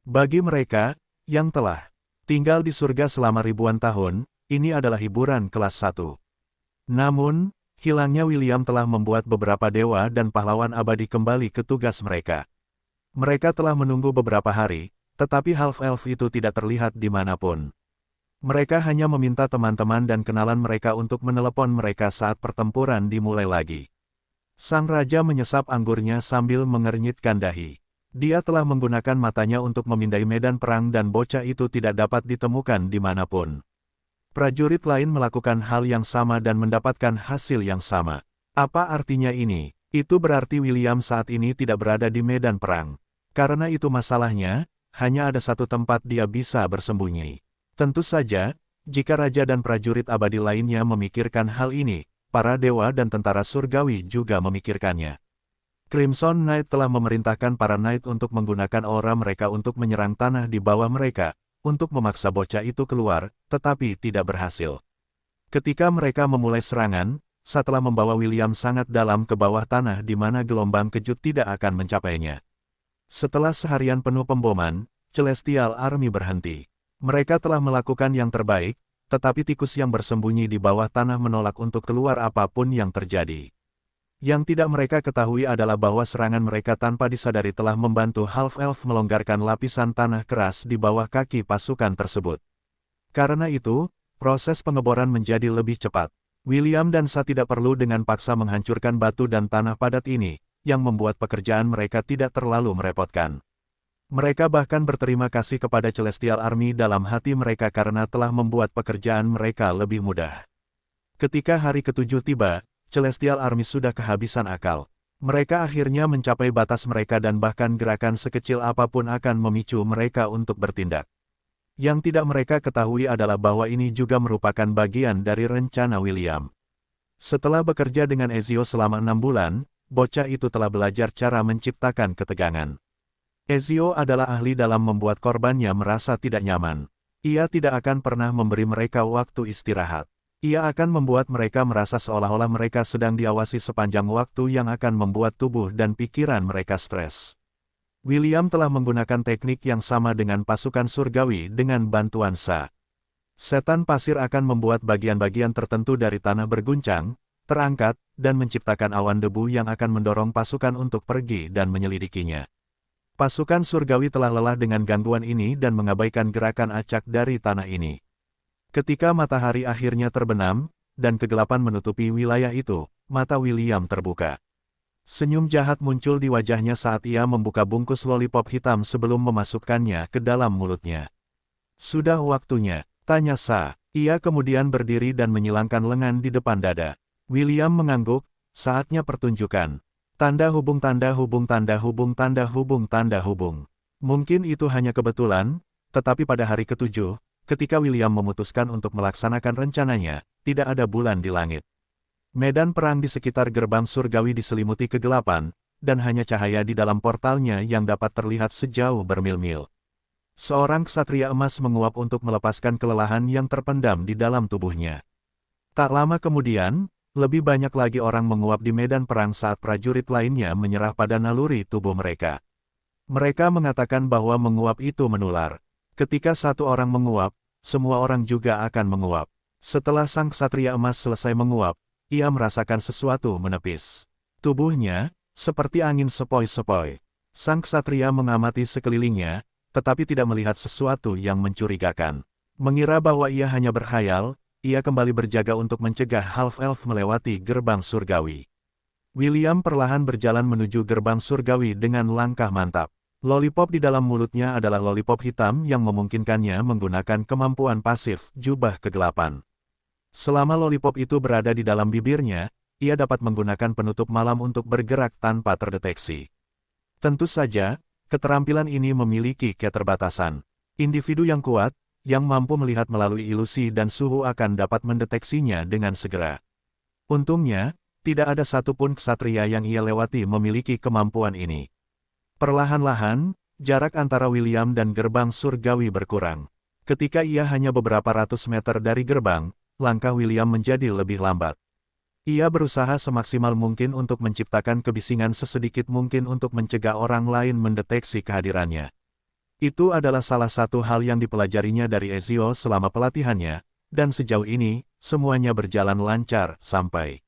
Speaker 1: Bagi mereka, yang telah tinggal di surga selama ribuan tahun, ini adalah hiburan kelas 1. Namun, hilangnya William telah membuat beberapa dewa dan pahlawan abadi kembali ke tugas mereka. Mereka telah menunggu beberapa hari, tetapi half-elf itu tidak terlihat dimanapun. Mereka hanya meminta teman-teman dan kenalan mereka untuk menelepon mereka saat pertempuran dimulai lagi. Sang raja menyesap anggurnya sambil mengernyitkan dahi. Dia telah menggunakan matanya untuk memindai medan perang dan bocah itu tidak dapat ditemukan dimanapun. Prajurit lain melakukan hal yang sama dan mendapatkan hasil yang sama. Apa artinya ini? Itu berarti William saat ini tidak berada di medan perang. Karena itu masalahnya, hanya ada satu tempat dia bisa bersembunyi. Tentu saja, jika raja dan prajurit abadi lainnya memikirkan hal ini, para dewa dan tentara surgawi juga memikirkannya. Crimson Knight telah memerintahkan para Knight untuk menggunakan aura mereka untuk menyerang tanah di bawah mereka, untuk memaksa bocah itu keluar, tetapi tidak berhasil. Ketika mereka memulai serangan, setelah membawa William sangat dalam ke bawah tanah di mana gelombang kejut tidak akan mencapainya. Setelah seharian penuh pemboman, Celestial Army berhenti. Mereka telah melakukan yang terbaik, tetapi tikus yang bersembunyi di bawah tanah menolak untuk keluar apapun yang terjadi. Yang tidak mereka ketahui adalah bahwa serangan mereka tanpa disadari telah membantu half-elf melonggarkan lapisan tanah keras di bawah kaki pasukan tersebut. Karena itu, proses pengeboran menjadi lebih cepat. William dan Sa tidak perlu dengan paksa menghancurkan batu dan tanah padat ini, yang membuat pekerjaan mereka tidak terlalu merepotkan. Mereka bahkan berterima kasih kepada Celestial Army dalam hati mereka karena telah membuat pekerjaan mereka lebih mudah. Ketika hari ketujuh tiba, Celestial Army sudah kehabisan akal. Mereka akhirnya mencapai batas mereka dan bahkan gerakan sekecil apapun akan memicu mereka untuk bertindak. Yang tidak mereka ketahui adalah bahwa ini juga merupakan bagian dari rencana William. Setelah bekerja dengan Ezio selama 6 bulan, bocah itu telah belajar cara menciptakan ketegangan. Ezio adalah ahli dalam membuat korbannya merasa tidak nyaman. Ia tidak akan pernah memberi mereka waktu istirahat. Ia akan membuat mereka merasa seolah-olah mereka sedang diawasi sepanjang waktu yang akan membuat tubuh dan pikiran mereka stres. William telah menggunakan teknik yang sama dengan pasukan surgawi dengan bantuan Sa. Setan pasir akan membuat bagian-bagian tertentu dari tanah berguncang, terangkat, dan menciptakan awan debu yang akan mendorong pasukan untuk pergi dan menyelidikinya. Pasukan surgawi telah lelah dengan gangguan ini dan mengabaikan gerakan acak dari tanah ini. Ketika matahari akhirnya terbenam, dan kegelapan menutupi wilayah itu, mata William terbuka. Senyum jahat muncul di wajahnya saat ia membuka bungkus lollipop hitam sebelum memasukkannya ke dalam mulutnya. Sudah waktunya, tanya Sa. Ia kemudian berdiri dan menyilangkan lengan di depan dada. William mengangguk, saatnya pertunjukan. Tanda hubung tanda hubung tanda hubung tanda hubung tanda hubung. Mungkin itu hanya kebetulan, tetapi pada hari ketujuh, ketika William memutuskan untuk melaksanakan rencananya, tidak ada bulan di langit. Medan perang di sekitar gerbang surgawi diselimuti kegelapan, dan hanya cahaya di dalam portalnya yang dapat terlihat sejauh bermil-mil. Seorang ksatria emas menguap untuk melepaskan kelelahan yang terpendam di dalam tubuhnya. Tak lama kemudian, lebih banyak lagi orang menguap di medan perang saat prajurit lainnya menyerah pada naluri tubuh mereka. Mereka mengatakan bahwa menguap itu menular. Ketika satu orang menguap, semua orang juga akan menguap. Setelah sang ksatria emas selesai menguap, ia merasakan sesuatu menepis. Tubuhnya, seperti angin sepoi-sepoi. Sang ksatria mengamati sekelilingnya, tetapi tidak melihat sesuatu yang mencurigakan. Mengira bahwa ia hanya berkhayal, ia kembali berjaga untuk mencegah half-elf melewati gerbang surgawi. William perlahan berjalan menuju gerbang surgawi dengan langkah mantap. Lollipop di dalam mulutnya adalah lollipop hitam yang memungkinkannya menggunakan kemampuan pasif jubah kegelapan. Selama lollipop itu berada di dalam bibirnya, ia dapat menggunakan penutup malam untuk bergerak tanpa terdeteksi. Tentu saja, keterampilan ini memiliki keterbatasan. Individu yang kuat, yang mampu melihat melalui ilusi dan suhu akan dapat mendeteksinya dengan segera. Untungnya, tidak ada satupun ksatria yang ia lewati memiliki kemampuan ini. Perlahan-lahan, jarak antara William dan gerbang surgawi berkurang. Ketika ia hanya beberapa ratus meter dari gerbang, langkah William menjadi lebih lambat. Ia berusaha semaksimal mungkin untuk menciptakan kebisingan sesedikit mungkin untuk mencegah orang lain mendeteksi kehadirannya. Itu adalah salah satu hal yang dipelajarinya dari Ezio selama pelatihannya, dan sejauh ini, semuanya berjalan lancar sampai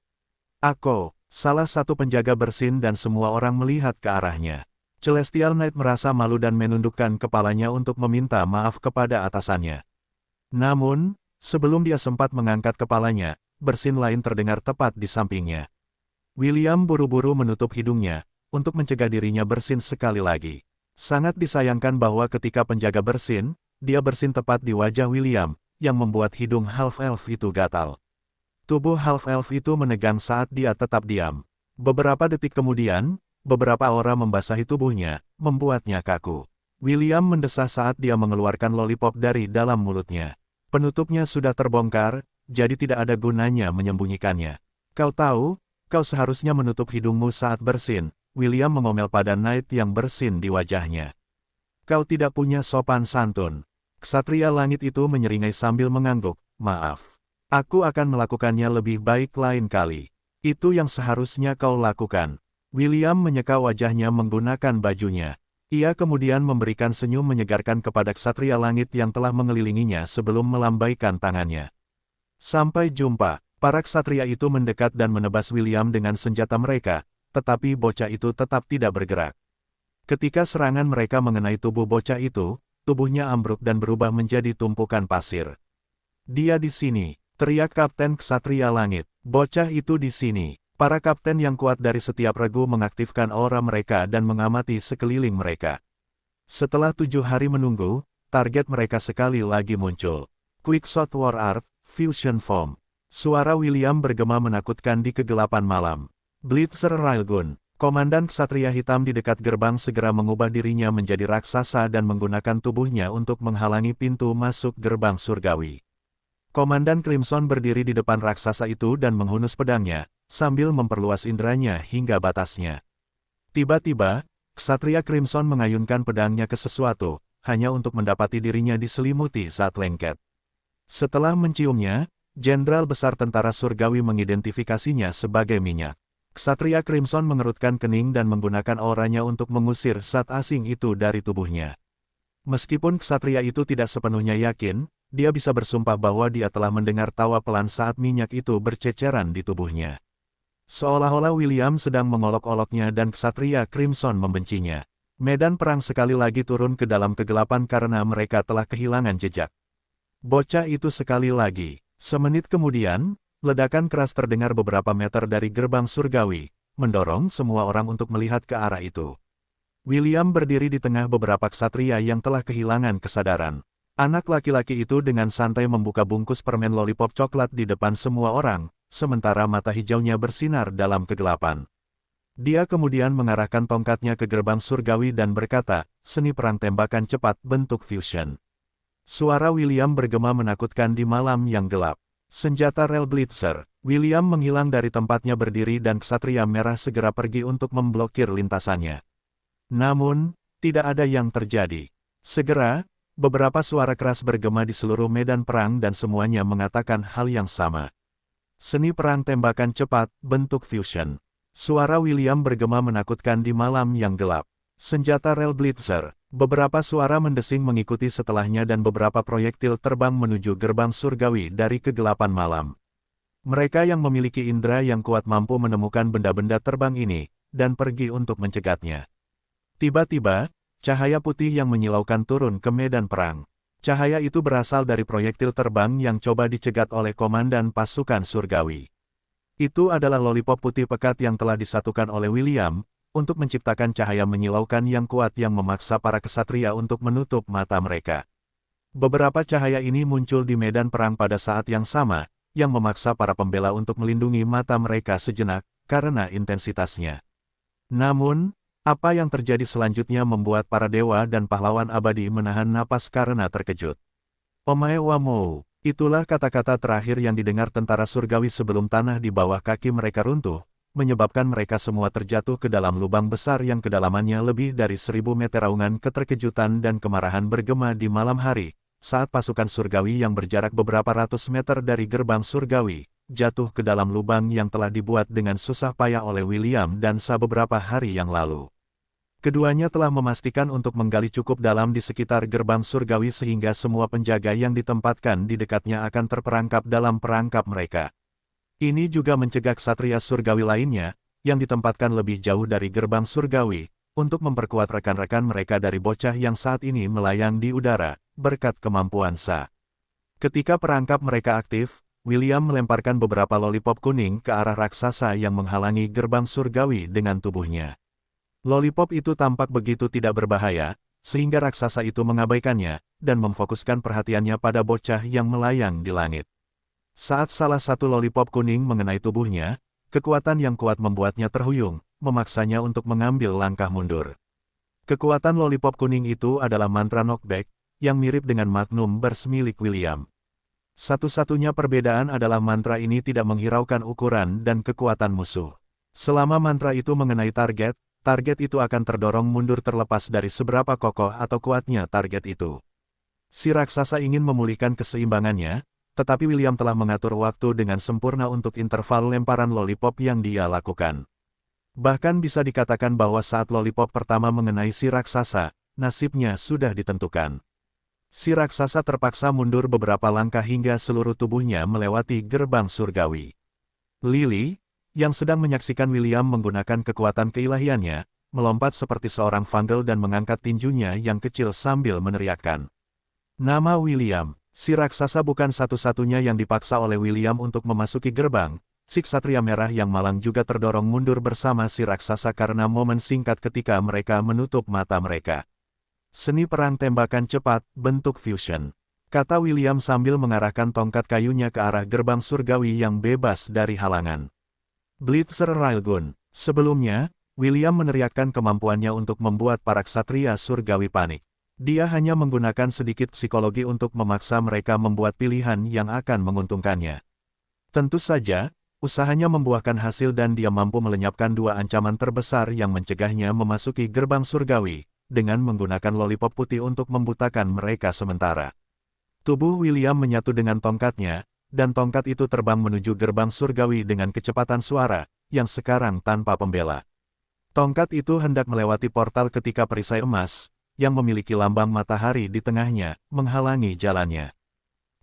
Speaker 1: Ako, salah satu penjaga bersin dan semua orang melihat ke arahnya. Celestial Knight merasa malu dan menundukkan kepalanya untuk meminta maaf kepada atasannya. Namun, sebelum dia sempat mengangkat kepalanya, bersin lain terdengar tepat di sampingnya. William buru-buru menutup hidungnya, untuk mencegah dirinya bersin sekali lagi. Sangat disayangkan bahwa ketika penjaga bersin, dia bersin tepat di wajah William, yang membuat hidung half-elf itu gatal. Tubuh half-elf itu menegang saat dia tetap diam. Beberapa detik kemudian, beberapa aura membasahi tubuhnya, membuatnya kaku. William mendesah saat dia mengeluarkan lollipop dari dalam mulutnya. Penutupnya sudah terbongkar, jadi tidak ada gunanya menyembunyikannya. Kau tahu, kau seharusnya menutup hidungmu saat bersin. William mengomel pada Knight yang bersin di wajahnya. Kau tidak punya sopan santun. Ksatria langit itu menyeringai sambil mengangguk, maaf. Aku akan melakukannya lebih baik lain kali. Itu yang seharusnya kau lakukan. William menyeka wajahnya menggunakan bajunya. Ia kemudian memberikan senyum menyegarkan kepada ksatria langit yang telah mengelilinginya sebelum melambaikan tangannya. Sampai jumpa. Para ksatria itu mendekat dan menebas William dengan senjata mereka, tetapi bocah itu tetap tidak bergerak. Ketika serangan mereka mengenai tubuh bocah itu, tubuhnya ambruk dan berubah menjadi tumpukan pasir. Dia di sini, teriak Kapten Ksatria Langit. Bocah itu di sini. Para kapten yang kuat dari setiap regu mengaktifkan aura mereka dan mengamati sekeliling mereka. Setelah 7 hari menunggu, target mereka sekali lagi muncul. Quickshot War Art, Fusion Form. Suara William bergema menakutkan di kegelapan malam. Blitzer Railgun, komandan ksatria hitam di dekat gerbang segera mengubah dirinya menjadi raksasa dan menggunakan tubuhnya untuk menghalangi pintu masuk gerbang surgawi. Komandan Crimson berdiri di depan raksasa itu dan menghunus pedangnya, sambil memperluas inderanya hingga batasnya. Tiba-tiba, ksatria Crimson mengayunkan pedangnya ke sesuatu, hanya untuk mendapati dirinya diselimuti zat lengket. Setelah menciumnya, Jenderal Besar Tentara Surgawi mengidentifikasinya sebagai minyak. Ksatria Crimson mengerutkan kening dan menggunakan auranya untuk mengusir zat asing itu dari tubuhnya. Meskipun ksatria itu tidak sepenuhnya yakin, dia bisa bersumpah bahwa dia telah mendengar tawa pelan saat minyak itu berceceran di tubuhnya. Seolah-olah William sedang mengolok-oloknya dan ksatria Crimson membencinya. Medan perang sekali lagi turun ke dalam kegelapan karena mereka telah kehilangan jejak. Bocah itu sekali lagi. Semenit kemudian, ledakan keras terdengar beberapa meter dari gerbang surgawi, mendorong semua orang untuk melihat ke arah itu. William berdiri di tengah beberapa ksatria yang telah kehilangan kesadaran. Anak laki-laki itu dengan santai membuka bungkus permen lollipop coklat di depan semua orang, sementara mata hijaunya bersinar dalam kegelapan. Dia kemudian mengarahkan tongkatnya ke gerbang surgawi dan berkata, "Seni perang tembakan cepat bentuk fusion." Suara William bergema menakutkan di malam yang gelap. Senjata rel Blitzer. William menghilang dari tempatnya berdiri dan ksatria merah segera pergi untuk memblokir lintasannya. Namun, tidak ada yang terjadi. Segera, beberapa suara keras bergema di seluruh medan perang dan semuanya mengatakan hal yang sama. Seni perang tembakan cepat, bentuk fusion. Suara William bergema menakutkan di malam yang gelap. Senjata rel Blitzer. Beberapa suara mendesing mengikuti setelahnya dan beberapa proyektil terbang menuju gerbang surgawi dari kegelapan malam. Mereka yang memiliki indera yang kuat mampu menemukan benda-benda terbang ini, dan pergi untuk mencegatnya. Tiba-tiba, cahaya putih yang menyilaukan turun ke medan perang. Cahaya itu berasal dari proyektil terbang yang coba dicegat oleh komandan pasukan surgawi. Itu adalah lollipop putih pekat yang telah disatukan oleh William, untuk menciptakan cahaya menyilaukan yang kuat yang memaksa para ksatria untuk menutup mata mereka. Beberapa cahaya ini muncul di medan perang pada saat yang sama, yang memaksa para pembela untuk melindungi mata mereka sejenak, karena intensitasnya. Namun, apa yang terjadi selanjutnya membuat para dewa dan pahlawan abadi menahan napas karena terkejut. Omae wa mou. Itulah kata-kata terakhir yang didengar tentara surgawi sebelum tanah di bawah kaki mereka runtuh, menyebabkan mereka semua terjatuh ke dalam lubang besar yang kedalamannya lebih dari 1000 meter. Raungan keterkejutan dan kemarahan bergema di malam hari, saat pasukan surgawi yang berjarak beberapa ratus meter dari gerbang surgawi, jatuh ke dalam lubang yang telah dibuat dengan susah payah oleh William dan Sa beberapa hari yang lalu. Keduanya telah memastikan untuk menggali cukup dalam di sekitar gerbang surgawi sehingga semua penjaga yang ditempatkan di dekatnya akan terperangkap dalam perangkap mereka. Ini juga mencegah ksatria surgawi lainnya, yang ditempatkan lebih jauh dari gerbang surgawi, untuk memperkuat rekan-rekan mereka dari bocah yang saat ini melayang di udara, berkat kemampuan Sa. Ketika perangkap mereka aktif, William melemparkan beberapa lollipop kuning ke arah raksasa yang menghalangi gerbang surgawi dengan tubuhnya. Lollipop itu tampak begitu tidak berbahaya, sehingga raksasa itu mengabaikannya, dan memfokuskan perhatiannya pada bocah yang melayang di langit. Saat salah satu lollipop kuning mengenai tubuhnya, kekuatan yang kuat membuatnya terhuyung, memaksanya untuk mengambil langkah mundur. Kekuatan lollipop kuning itu adalah mantra knockback, yang mirip dengan Magnum Burst milik William. Satu-satunya perbedaan adalah mantra ini tidak menghiraukan ukuran dan kekuatan musuh. Selama mantra itu mengenai target itu akan terdorong mundur terlepas dari seberapa kokoh atau kuatnya target itu. Si raksasa ingin memulihkan keseimbangannya, tetapi William telah mengatur waktu dengan sempurna untuk interval lemparan lollipop yang dia lakukan. Bahkan bisa dikatakan bahwa saat lollipop pertama mengenai si raksasa, nasibnya sudah ditentukan. Si raksasa terpaksa mundur beberapa langkah hingga seluruh tubuhnya melewati gerbang surgawi. Lily, yang sedang menyaksikan William menggunakan kekuatan keilahiannya, melompat seperti seorang vandal dan mengangkat tinjunya yang kecil sambil meneriakkan. Nama William. Si raksasa bukan satu-satunya yang dipaksa oleh William untuk memasuki gerbang. Si ksatria merah yang malang juga terdorong mundur bersama si raksasa karena momen singkat ketika mereka menutup mata mereka. Seni perang tembakan cepat, bentuk fusion. Kata William sambil mengarahkan tongkat kayunya ke arah gerbang surgawi yang bebas dari halangan. Blitzer Railgun. Sebelumnya, William meneriakkan kemampuannya untuk membuat para ksatria surgawi panik. Dia hanya menggunakan sedikit psikologi untuk memaksa mereka membuat pilihan yang akan menguntungkannya. Tentu saja, usahanya membuahkan hasil dan dia mampu melenyapkan dua ancaman terbesar yang mencegahnya memasuki gerbang surgawi, dengan menggunakan lollipop putih untuk membutakan mereka sementara. Tubuh William menyatu dengan tongkatnya, dan tongkat itu terbang menuju gerbang surgawi dengan kecepatan suara, yang sekarang tanpa pembela. Tongkat itu hendak melewati portal ketika perisai emas, yang memiliki lambang matahari di tengahnya, menghalangi jalannya.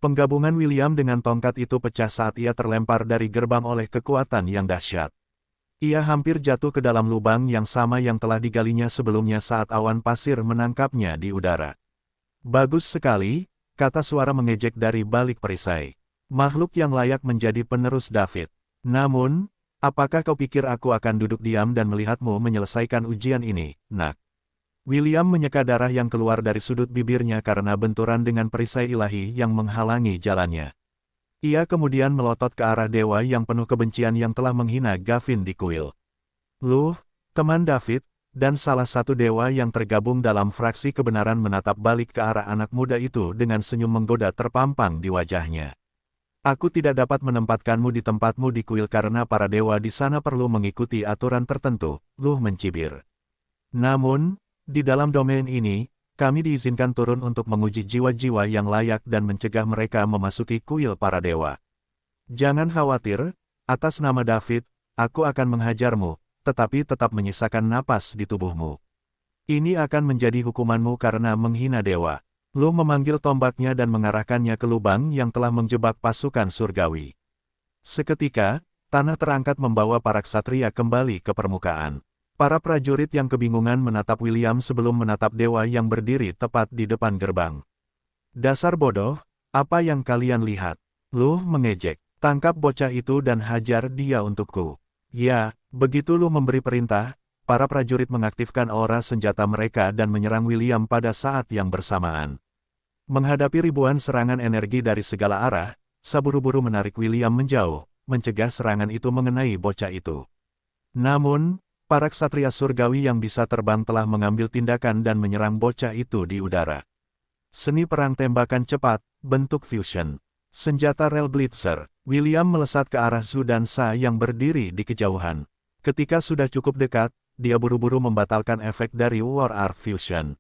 Speaker 1: Penggabungan William dengan tongkat itu pecah saat ia terlempar dari gerbang oleh kekuatan yang dahsyat. Ia hampir jatuh ke dalam lubang yang sama yang telah digalinya sebelumnya saat awan pasir menangkapnya di udara. Bagus sekali, kata suara mengejek dari balik perisai. Makhluk yang layak menjadi penerus David. Namun, apakah kau pikir aku akan duduk diam dan melihatmu menyelesaikan ujian ini, nak? William menyeka darah yang keluar dari sudut bibirnya karena benturan dengan perisai ilahi yang menghalangi jalannya. Ia kemudian melotot ke arah dewa yang penuh kebencian yang telah menghina Gavin di kuil. Luh, teman David, dan salah satu dewa yang tergabung dalam fraksi kebenaran menatap balik ke arah anak muda itu dengan senyum menggoda terpampang di wajahnya. Aku tidak dapat menempatkanmu di tempatmu di kuil karena para dewa di sana perlu mengikuti aturan tertentu, Luh mencibir. Namun, di dalam domain ini, kami diizinkan turun untuk menguji jiwa-jiwa yang layak dan mencegah mereka memasuki kuil para dewa. Jangan khawatir, atas nama David, aku akan menghajarmu, tetapi tetap menyisakan napas di tubuhmu. Ini akan menjadi hukumanmu karena menghina dewa. Luh memanggil tombaknya dan mengarahkannya ke lubang yang telah menjebak pasukan surgawi. Seketika, tanah terangkat membawa para ksatria kembali ke permukaan. Para prajurit yang kebingungan menatap William sebelum menatap dewa yang berdiri tepat di depan gerbang. Dasar bodoh, apa yang kalian lihat? Luh mengejek. Tangkap bocah itu dan hajar dia untukku. Ya, begitu Luh memberi perintah, para prajurit mengaktifkan aura senjata mereka dan menyerang William pada saat yang bersamaan. Menghadapi ribuan serangan energi dari segala arah, saburu-buru menarik William menjauh, mencegah serangan itu mengenai bocah itu. Namun, para ksatria surgawi yang bisa terbang telah mengambil tindakan dan menyerang bocah itu di udara. Seni perang tembakan cepat, bentuk fusion. Senjata Rel Blitzer. William melesat ke arah Zhu dan Sa yang berdiri di kejauhan. Ketika sudah cukup dekat, dia buru-buru membatalkan efek dari War Art Fusion.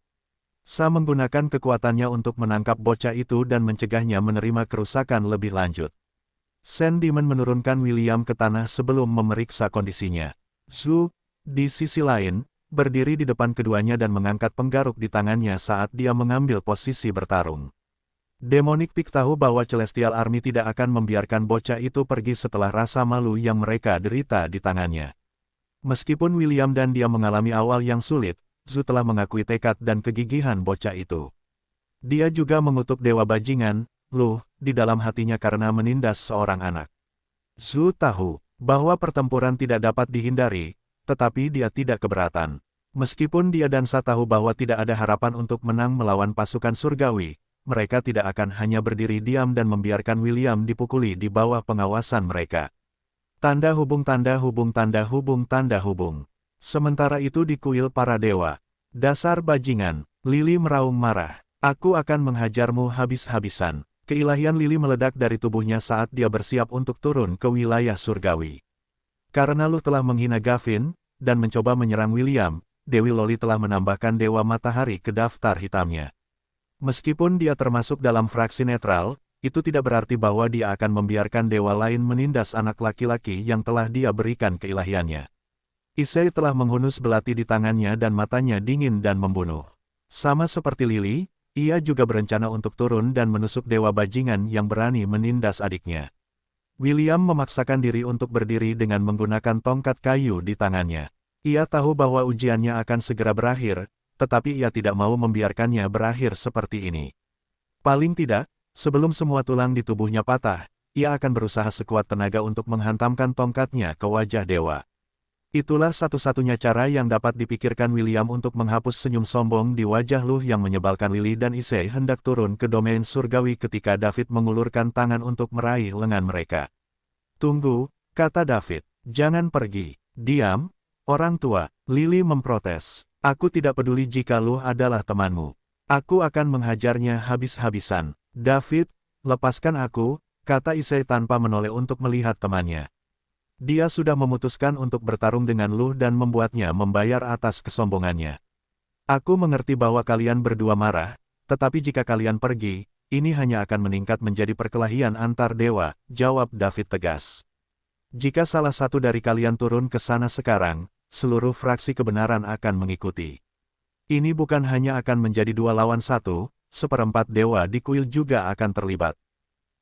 Speaker 1: Sa menggunakan kekuatannya untuk menangkap bocah itu dan mencegahnya menerima kerusakan lebih lanjut. Sand Demon menurunkan William ke tanah sebelum memeriksa kondisinya. Zhu, di sisi lain, berdiri di depan keduanya dan mengangkat penggaruk di tangannya saat dia mengambil posisi bertarung. Demonic Peak tahu bahwa Celestial Army tidak akan membiarkan bocah itu pergi setelah rasa malu yang mereka derita di tangannya. Meskipun William dan dia mengalami awal yang sulit, Zhu telah mengakui tekad dan kegigihan bocah itu. Dia juga mengutuk Dewa Bajingan, Luh, di dalam hatinya karena menindas seorang anak. Zhu tahu bahwa pertempuran tidak dapat dihindari, tetapi dia tidak keberatan. Meskipun dia dan Sa tahu bahwa tidak ada harapan untuk menang melawan pasukan surgawi, mereka tidak akan hanya berdiri diam dan membiarkan William dipukuli di bawah pengawasan mereka. Tanda hubung tanda hubung tanda hubung tanda hubung. Sementara itu di kuil para dewa. Dasar bajingan, Lili meraung marah. Aku akan menghajarmu habis-habisan. Keilahian Lili meledak dari tubuhnya saat dia bersiap untuk turun ke wilayah surgawi. Karena Luh telah menghina Gavin, dan mencoba menyerang William, Dewi Loli telah menambahkan Dewa Matahari ke daftar hitamnya. Meskipun dia termasuk dalam fraksi netral, itu tidak berarti bahwa dia akan membiarkan dewa lain menindas anak laki-laki yang telah dia berikan keilahiannya. Issei telah menghunus belati di tangannya dan matanya dingin dan membunuh. Sama seperti Lili, ia juga berencana untuk turun dan menusuk Dewa Bajingan yang berani menindas adiknya. William memaksakan diri untuk berdiri dengan menggunakan tongkat kayu di tangannya. Ia tahu bahwa ujiannya akan segera berakhir, tetapi ia tidak mau membiarkannya berakhir seperti ini. Paling tidak, sebelum semua tulang di tubuhnya patah, ia akan berusaha sekuat tenaga untuk menghantamkan tongkatnya ke wajah dewa. Itulah satu-satunya cara yang dapat dipikirkan William untuk menghapus senyum sombong di wajah Luh yang menyebalkan. Lili dan Issei hendak turun ke domain surgawi ketika David mengulurkan tangan untuk meraih lengan mereka. Tunggu, kata David, jangan pergi. Diam, orang tua, Lili memprotes. Aku tidak peduli jika Luh adalah temanmu. Aku akan menghajarnya habis-habisan. David, lepaskan aku, kata Issei tanpa menoleh untuk melihat temannya. Dia sudah memutuskan untuk bertarung dengan Luh dan membuatnya membayar atas kesombongannya. Aku mengerti bahwa kalian berdua marah, tetapi jika kalian pergi, ini hanya akan meningkat menjadi perkelahian antar dewa, jawab David tegas. Jika salah satu dari kalian turun ke sana sekarang, seluruh fraksi kebenaran akan mengikuti. Ini bukan hanya akan menjadi 2 lawan 1, seperempat dewa di kuil juga akan terlibat.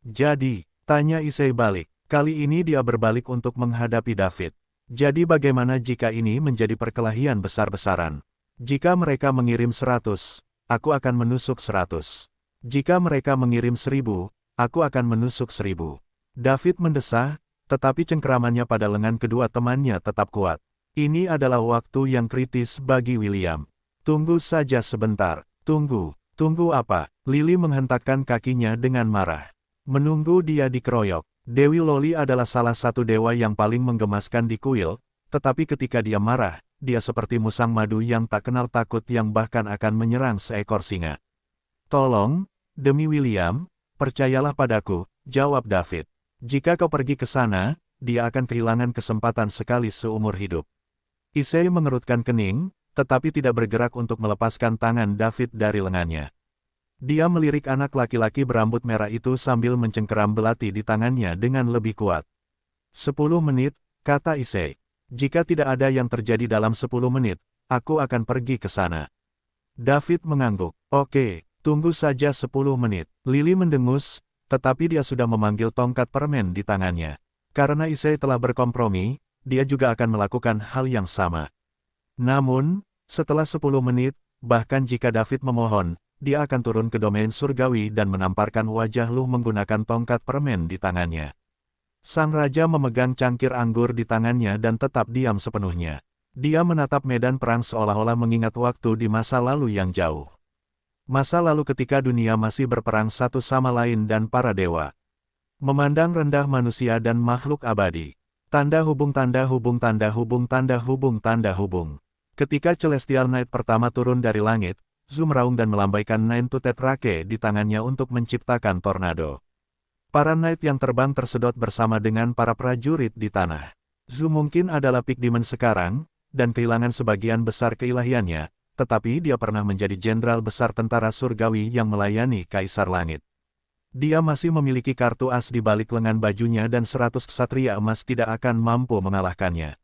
Speaker 1: Jadi, tanya Issei balik. Kali ini dia berbalik untuk menghadapi David. Jadi bagaimana jika ini menjadi perkelahian besar-besaran? Jika mereka mengirim 100, aku akan menusuk 100. Jika mereka mengirim 1000, aku akan menusuk 1000. David mendesah, tetapi cengkeramannya pada lengan kedua temannya tetap kuat. Ini adalah waktu yang kritis bagi William. Tunggu saja sebentar. Tunggu apa? Lily menghentakkan kakinya dengan marah. Menunggu dia dikeroyok. Dewi Loli adalah salah satu dewa yang paling menggemaskan di kuil, tetapi ketika dia marah, dia seperti musang madu yang tak kenal takut yang bahkan akan menyerang seekor singa. Tolong, demi William, percayalah padaku, jawab David. Jika kau pergi ke sana, dia akan kehilangan kesempatan sekali seumur hidup. Issei mengerutkan kening, tetapi tidak bergerak untuk melepaskan tangan David dari lengannya. Dia melirik anak laki-laki berambut merah itu sambil mencengkeram belati di tangannya dengan lebih kuat. 10 menit, kata Issei. Jika tidak ada yang terjadi dalam 10 menit, aku akan pergi ke sana. David mengangguk. Oke, tunggu saja 10 menit. Lily mendengus, tetapi dia sudah memanggil tongkat permen di tangannya. Karena Issei telah berkompromi, dia juga akan melakukan hal yang sama. Namun, setelah 10 menit, bahkan jika David memohon, dia akan turun ke domain surgawi dan menamparkan wajah Luh menggunakan tongkat permen di tangannya. Sang raja memegang cangkir anggur di tangannya dan tetap diam sepenuhnya. Dia menatap medan perang seolah-olah mengingat waktu di masa lalu yang jauh. Masa lalu ketika dunia masih berperang satu sama lain dan para dewa memandang rendah manusia dan makhluk abadi. Tanda hubung tanda hubung tanda hubung tanda hubung tanda hubung. Ketika Celestial Knight pertama turun dari langit, Zhu meraung dan melambaikan Nine-Toothed Rake di tangannya untuk menciptakan tornado. Para Knight yang terbang tersedot bersama dengan para prajurit di tanah. Zhu mungkin adalah Peak Demon sekarang, dan kehilangan sebagian besar keilahiannya, tetapi dia pernah menjadi jenderal besar tentara surgawi yang melayani Kaisar Langit. Dia masih memiliki kartu as di balik lengan bajunya dan 100 ksatria emas tidak akan mampu mengalahkannya.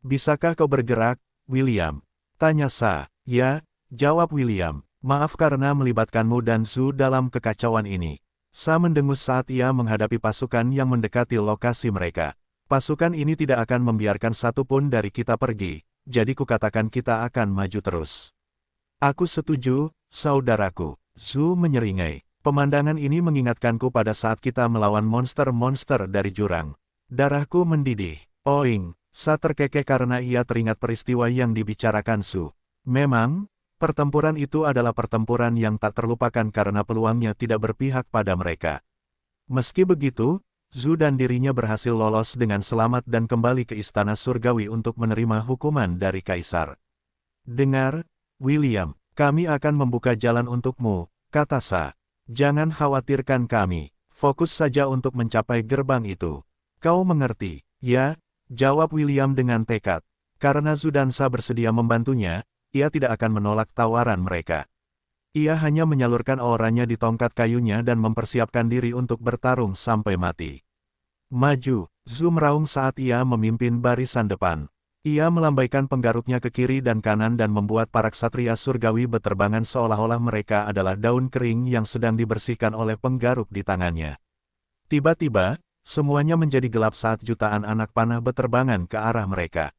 Speaker 1: Bisakah kau bergerak, William? Tanya Sa. Ya, jawab William. Maaf karena melibatkanmu dan Zhu dalam kekacauan ini. Sa mendengus saat ia menghadapi pasukan yang mendekati lokasi mereka. Pasukan ini tidak akan membiarkan satupun dari kita pergi, jadi kukatakan kita akan maju terus. Aku setuju, saudaraku. Zhu menyeringai. Pemandangan ini mengingatkanku pada saat kita melawan monster-monster dari jurang. Darahku mendidih. Oing. Sa terkekeh karena ia teringat peristiwa yang dibicarakan Zhu. Memang, pertempuran itu adalah pertempuran yang tak terlupakan karena peluangnya tidak berpihak pada mereka. Meski begitu, Zhu dan dirinya berhasil lolos dengan selamat dan kembali ke Istana Surgawi untuk menerima hukuman dari Kaisar. Dengar, William, kami akan membuka jalan untukmu, kata Sa. Jangan khawatirkan kami, fokus saja untuk mencapai gerbang itu. Kau mengerti, ya? Jawab William dengan tekad. Karena Zhu dan Sa bersedia membantunya, ia tidak akan menolak tawaran mereka. Ia hanya menyalurkan auranya di tongkat kayunya dan mempersiapkan diri untuk bertarung sampai mati. Maju, Zhu meraung saat ia memimpin barisan depan. Ia melambaikan penggaruknya ke kiri dan kanan dan membuat para ksatria surgawi beterbangan seolah-olah mereka adalah daun kering yang sedang dibersihkan oleh penggaruk di tangannya. Tiba-tiba, semuanya menjadi gelap saat jutaan anak panah beterbangan ke arah mereka.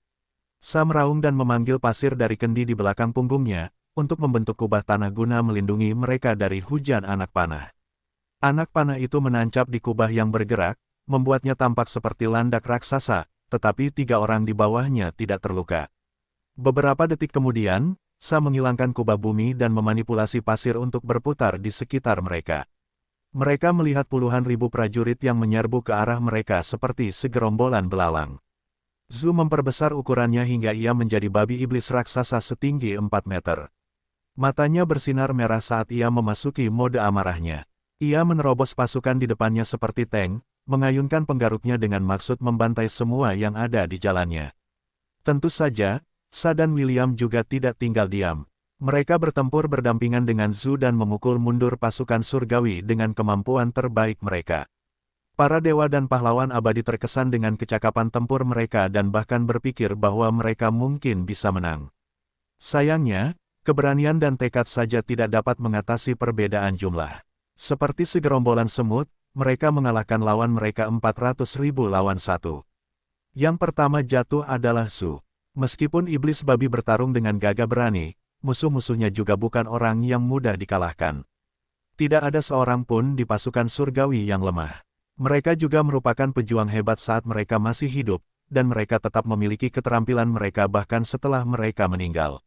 Speaker 1: Sa meraung dan memanggil pasir dari kendi di belakang punggungnya, untuk membentuk kubah tanah guna melindungi mereka dari hujan anak panah. Anak panah itu menancap di kubah yang bergerak, membuatnya tampak seperti landak raksasa, tetapi 3 orang di bawahnya tidak terluka. Beberapa detik kemudian, Sa menghilangkan kubah bumi dan memanipulasi pasir untuk berputar di sekitar mereka. Mereka melihat puluhan ribu prajurit yang menyerbu ke arah mereka seperti segerombolan belalang. Zhu memperbesar ukurannya hingga ia menjadi babi iblis raksasa setinggi 4 meter. Matanya bersinar merah saat ia memasuki mode amarahnya. Ia menerobos pasukan di depannya seperti tank, mengayunkan penggaruknya dengan maksud membantai semua yang ada di jalannya. Tentu saja, Sa dan William juga tidak tinggal diam. Mereka bertempur berdampingan dengan Zhu dan memukul mundur pasukan surgawi dengan kemampuan terbaik mereka. Para dewa dan pahlawan abadi terkesan dengan kecakapan tempur mereka dan bahkan berpikir bahwa mereka mungkin bisa menang. Sayangnya, keberanian dan tekad saja tidak dapat mengatasi perbedaan jumlah. Seperti segerombolan semut, mereka mengalahkan lawan mereka 400.000 lawan 1. Yang pertama jatuh adalah Zhu. Meskipun iblis babi bertarung dengan gagah berani, musuh-musuhnya juga bukan orang yang mudah dikalahkan. Tidak ada seorang pun di pasukan surgawi yang lemah. Mereka juga merupakan pejuang hebat saat mereka masih hidup, dan mereka tetap memiliki keterampilan mereka bahkan setelah mereka meninggal.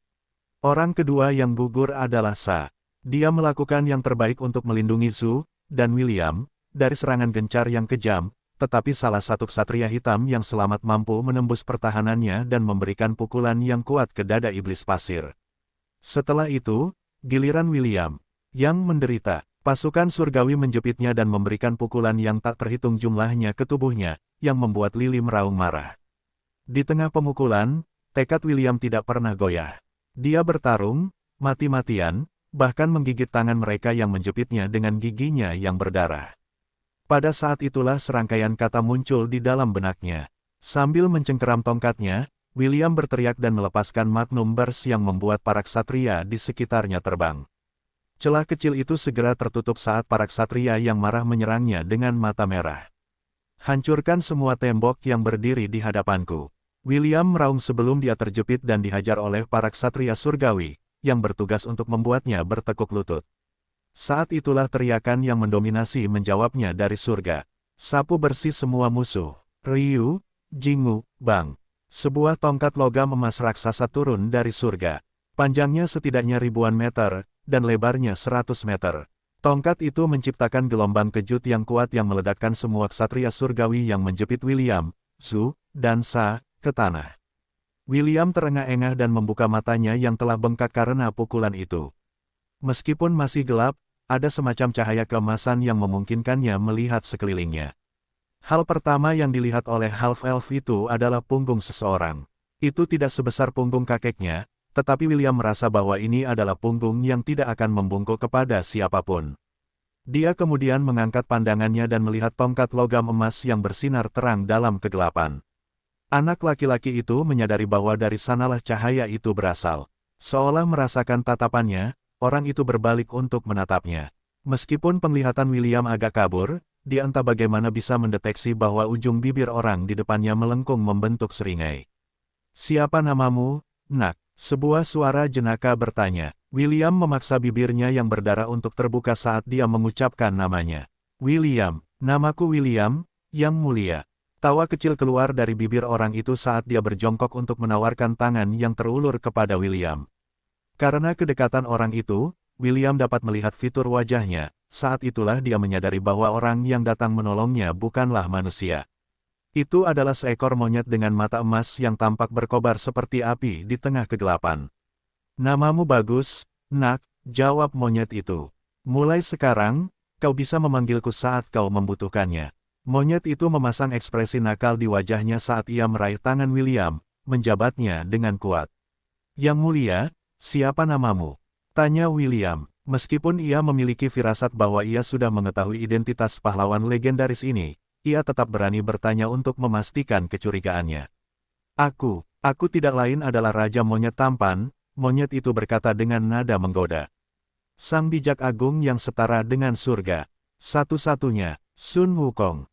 Speaker 1: Orang kedua yang gugur adalah Sa. Dia melakukan yang terbaik untuk melindungi Zhu dan William dari serangan gencar yang kejam, tetapi salah satu ksatria hitam yang selamat mampu menembus pertahanannya dan memberikan pukulan yang kuat ke dada iblis pasir. Setelah itu, giliran William yang menderita. Pasukan surgawi menjepitnya dan memberikan pukulan yang tak terhitung jumlahnya ke tubuhnya, yang membuat Lily meraung marah. Di tengah pemukulan, tekad William tidak pernah goyah. Dia bertarung, mati-matian, bahkan menggigit tangan mereka yang menjepitnya dengan giginya yang berdarah. Pada saat itulah serangkaian kata muncul di dalam benaknya. Sambil mencengkeram tongkatnya, William berteriak dan melepaskan Magnum Burst yang membuat para ksatria di sekitarnya terbang. Celah kecil itu segera tertutup saat para ksatria yang marah menyerangnya dengan mata merah. Hancurkan semua tembok yang berdiri di hadapanku. William meraung sebelum dia terjepit dan dihajar oleh para ksatria surgawi, yang bertugas untuk membuatnya bertekuk lutut. Saat itulah teriakan yang mendominasi menjawabnya dari surga. Sapu bersih semua musuh. Ryu, Jingu, Bang. Sebuah tongkat logam emas raksasa turun dari surga. Panjangnya setidaknya ribuan meter, dan lebarnya 100 meter. Tongkat itu menciptakan gelombang kejut yang kuat yang meledakkan semua ksatria surgawi yang menjepit William, Zhu, dan Sa, ke tanah. William terengah-engah dan membuka matanya yang telah bengkak karena pukulan itu. Meskipun masih gelap, ada semacam cahaya keemasan yang memungkinkannya melihat sekelilingnya. Hal pertama yang dilihat oleh half-elf itu adalah punggung seseorang. Itu tidak sebesar punggung kakeknya, tetapi William merasa bahwa ini adalah punggung yang tidak akan membungkuk kepada siapapun. Dia kemudian mengangkat pandangannya dan melihat tongkat logam emas yang bersinar terang dalam kegelapan. Anak laki-laki itu menyadari bahwa dari sanalah cahaya itu berasal. Seolah merasakan tatapannya, orang itu berbalik untuk menatapnya. Meskipun penglihatan William agak kabur, dia entah bagaimana bisa mendeteksi bahwa ujung bibir orang di depannya melengkung membentuk seringai. "Siapa namamu, Nak?" Sebuah suara jenaka bertanya. William memaksa bibirnya yang berdarah untuk terbuka saat dia mengucapkan namanya. "William, namaku William, yang mulia." Tawa kecil keluar dari bibir orang itu saat dia berjongkok untuk menawarkan tangan yang terulur kepada William. Karena kedekatan orang itu, William dapat melihat fitur wajahnya. Saat itulah dia menyadari bahwa orang yang datang menolongnya bukanlah manusia. Itu adalah seekor monyet dengan mata emas yang tampak berkobar seperti api di tengah kegelapan. "Namamu bagus, Nak," jawab monyet itu. "Mulai sekarang, kau bisa memanggilku saat kau membutuhkannya." Monyet itu memasang ekspresi nakal di wajahnya saat ia meraih tangan William, menjabatnya dengan kuat. "Yang mulia, siapa namamu?" tanya William. Meskipun ia memiliki firasat bahwa ia sudah mengetahui identitas pahlawan legendaris ini, ia tetap berani bertanya untuk memastikan kecurigaannya. Aku tidak lain adalah Raja Monyet Tampan," monyet itu berkata dengan nada menggoda. "Sang bijak agung yang setara dengan surga. Satu-satunya, Sun Wukong."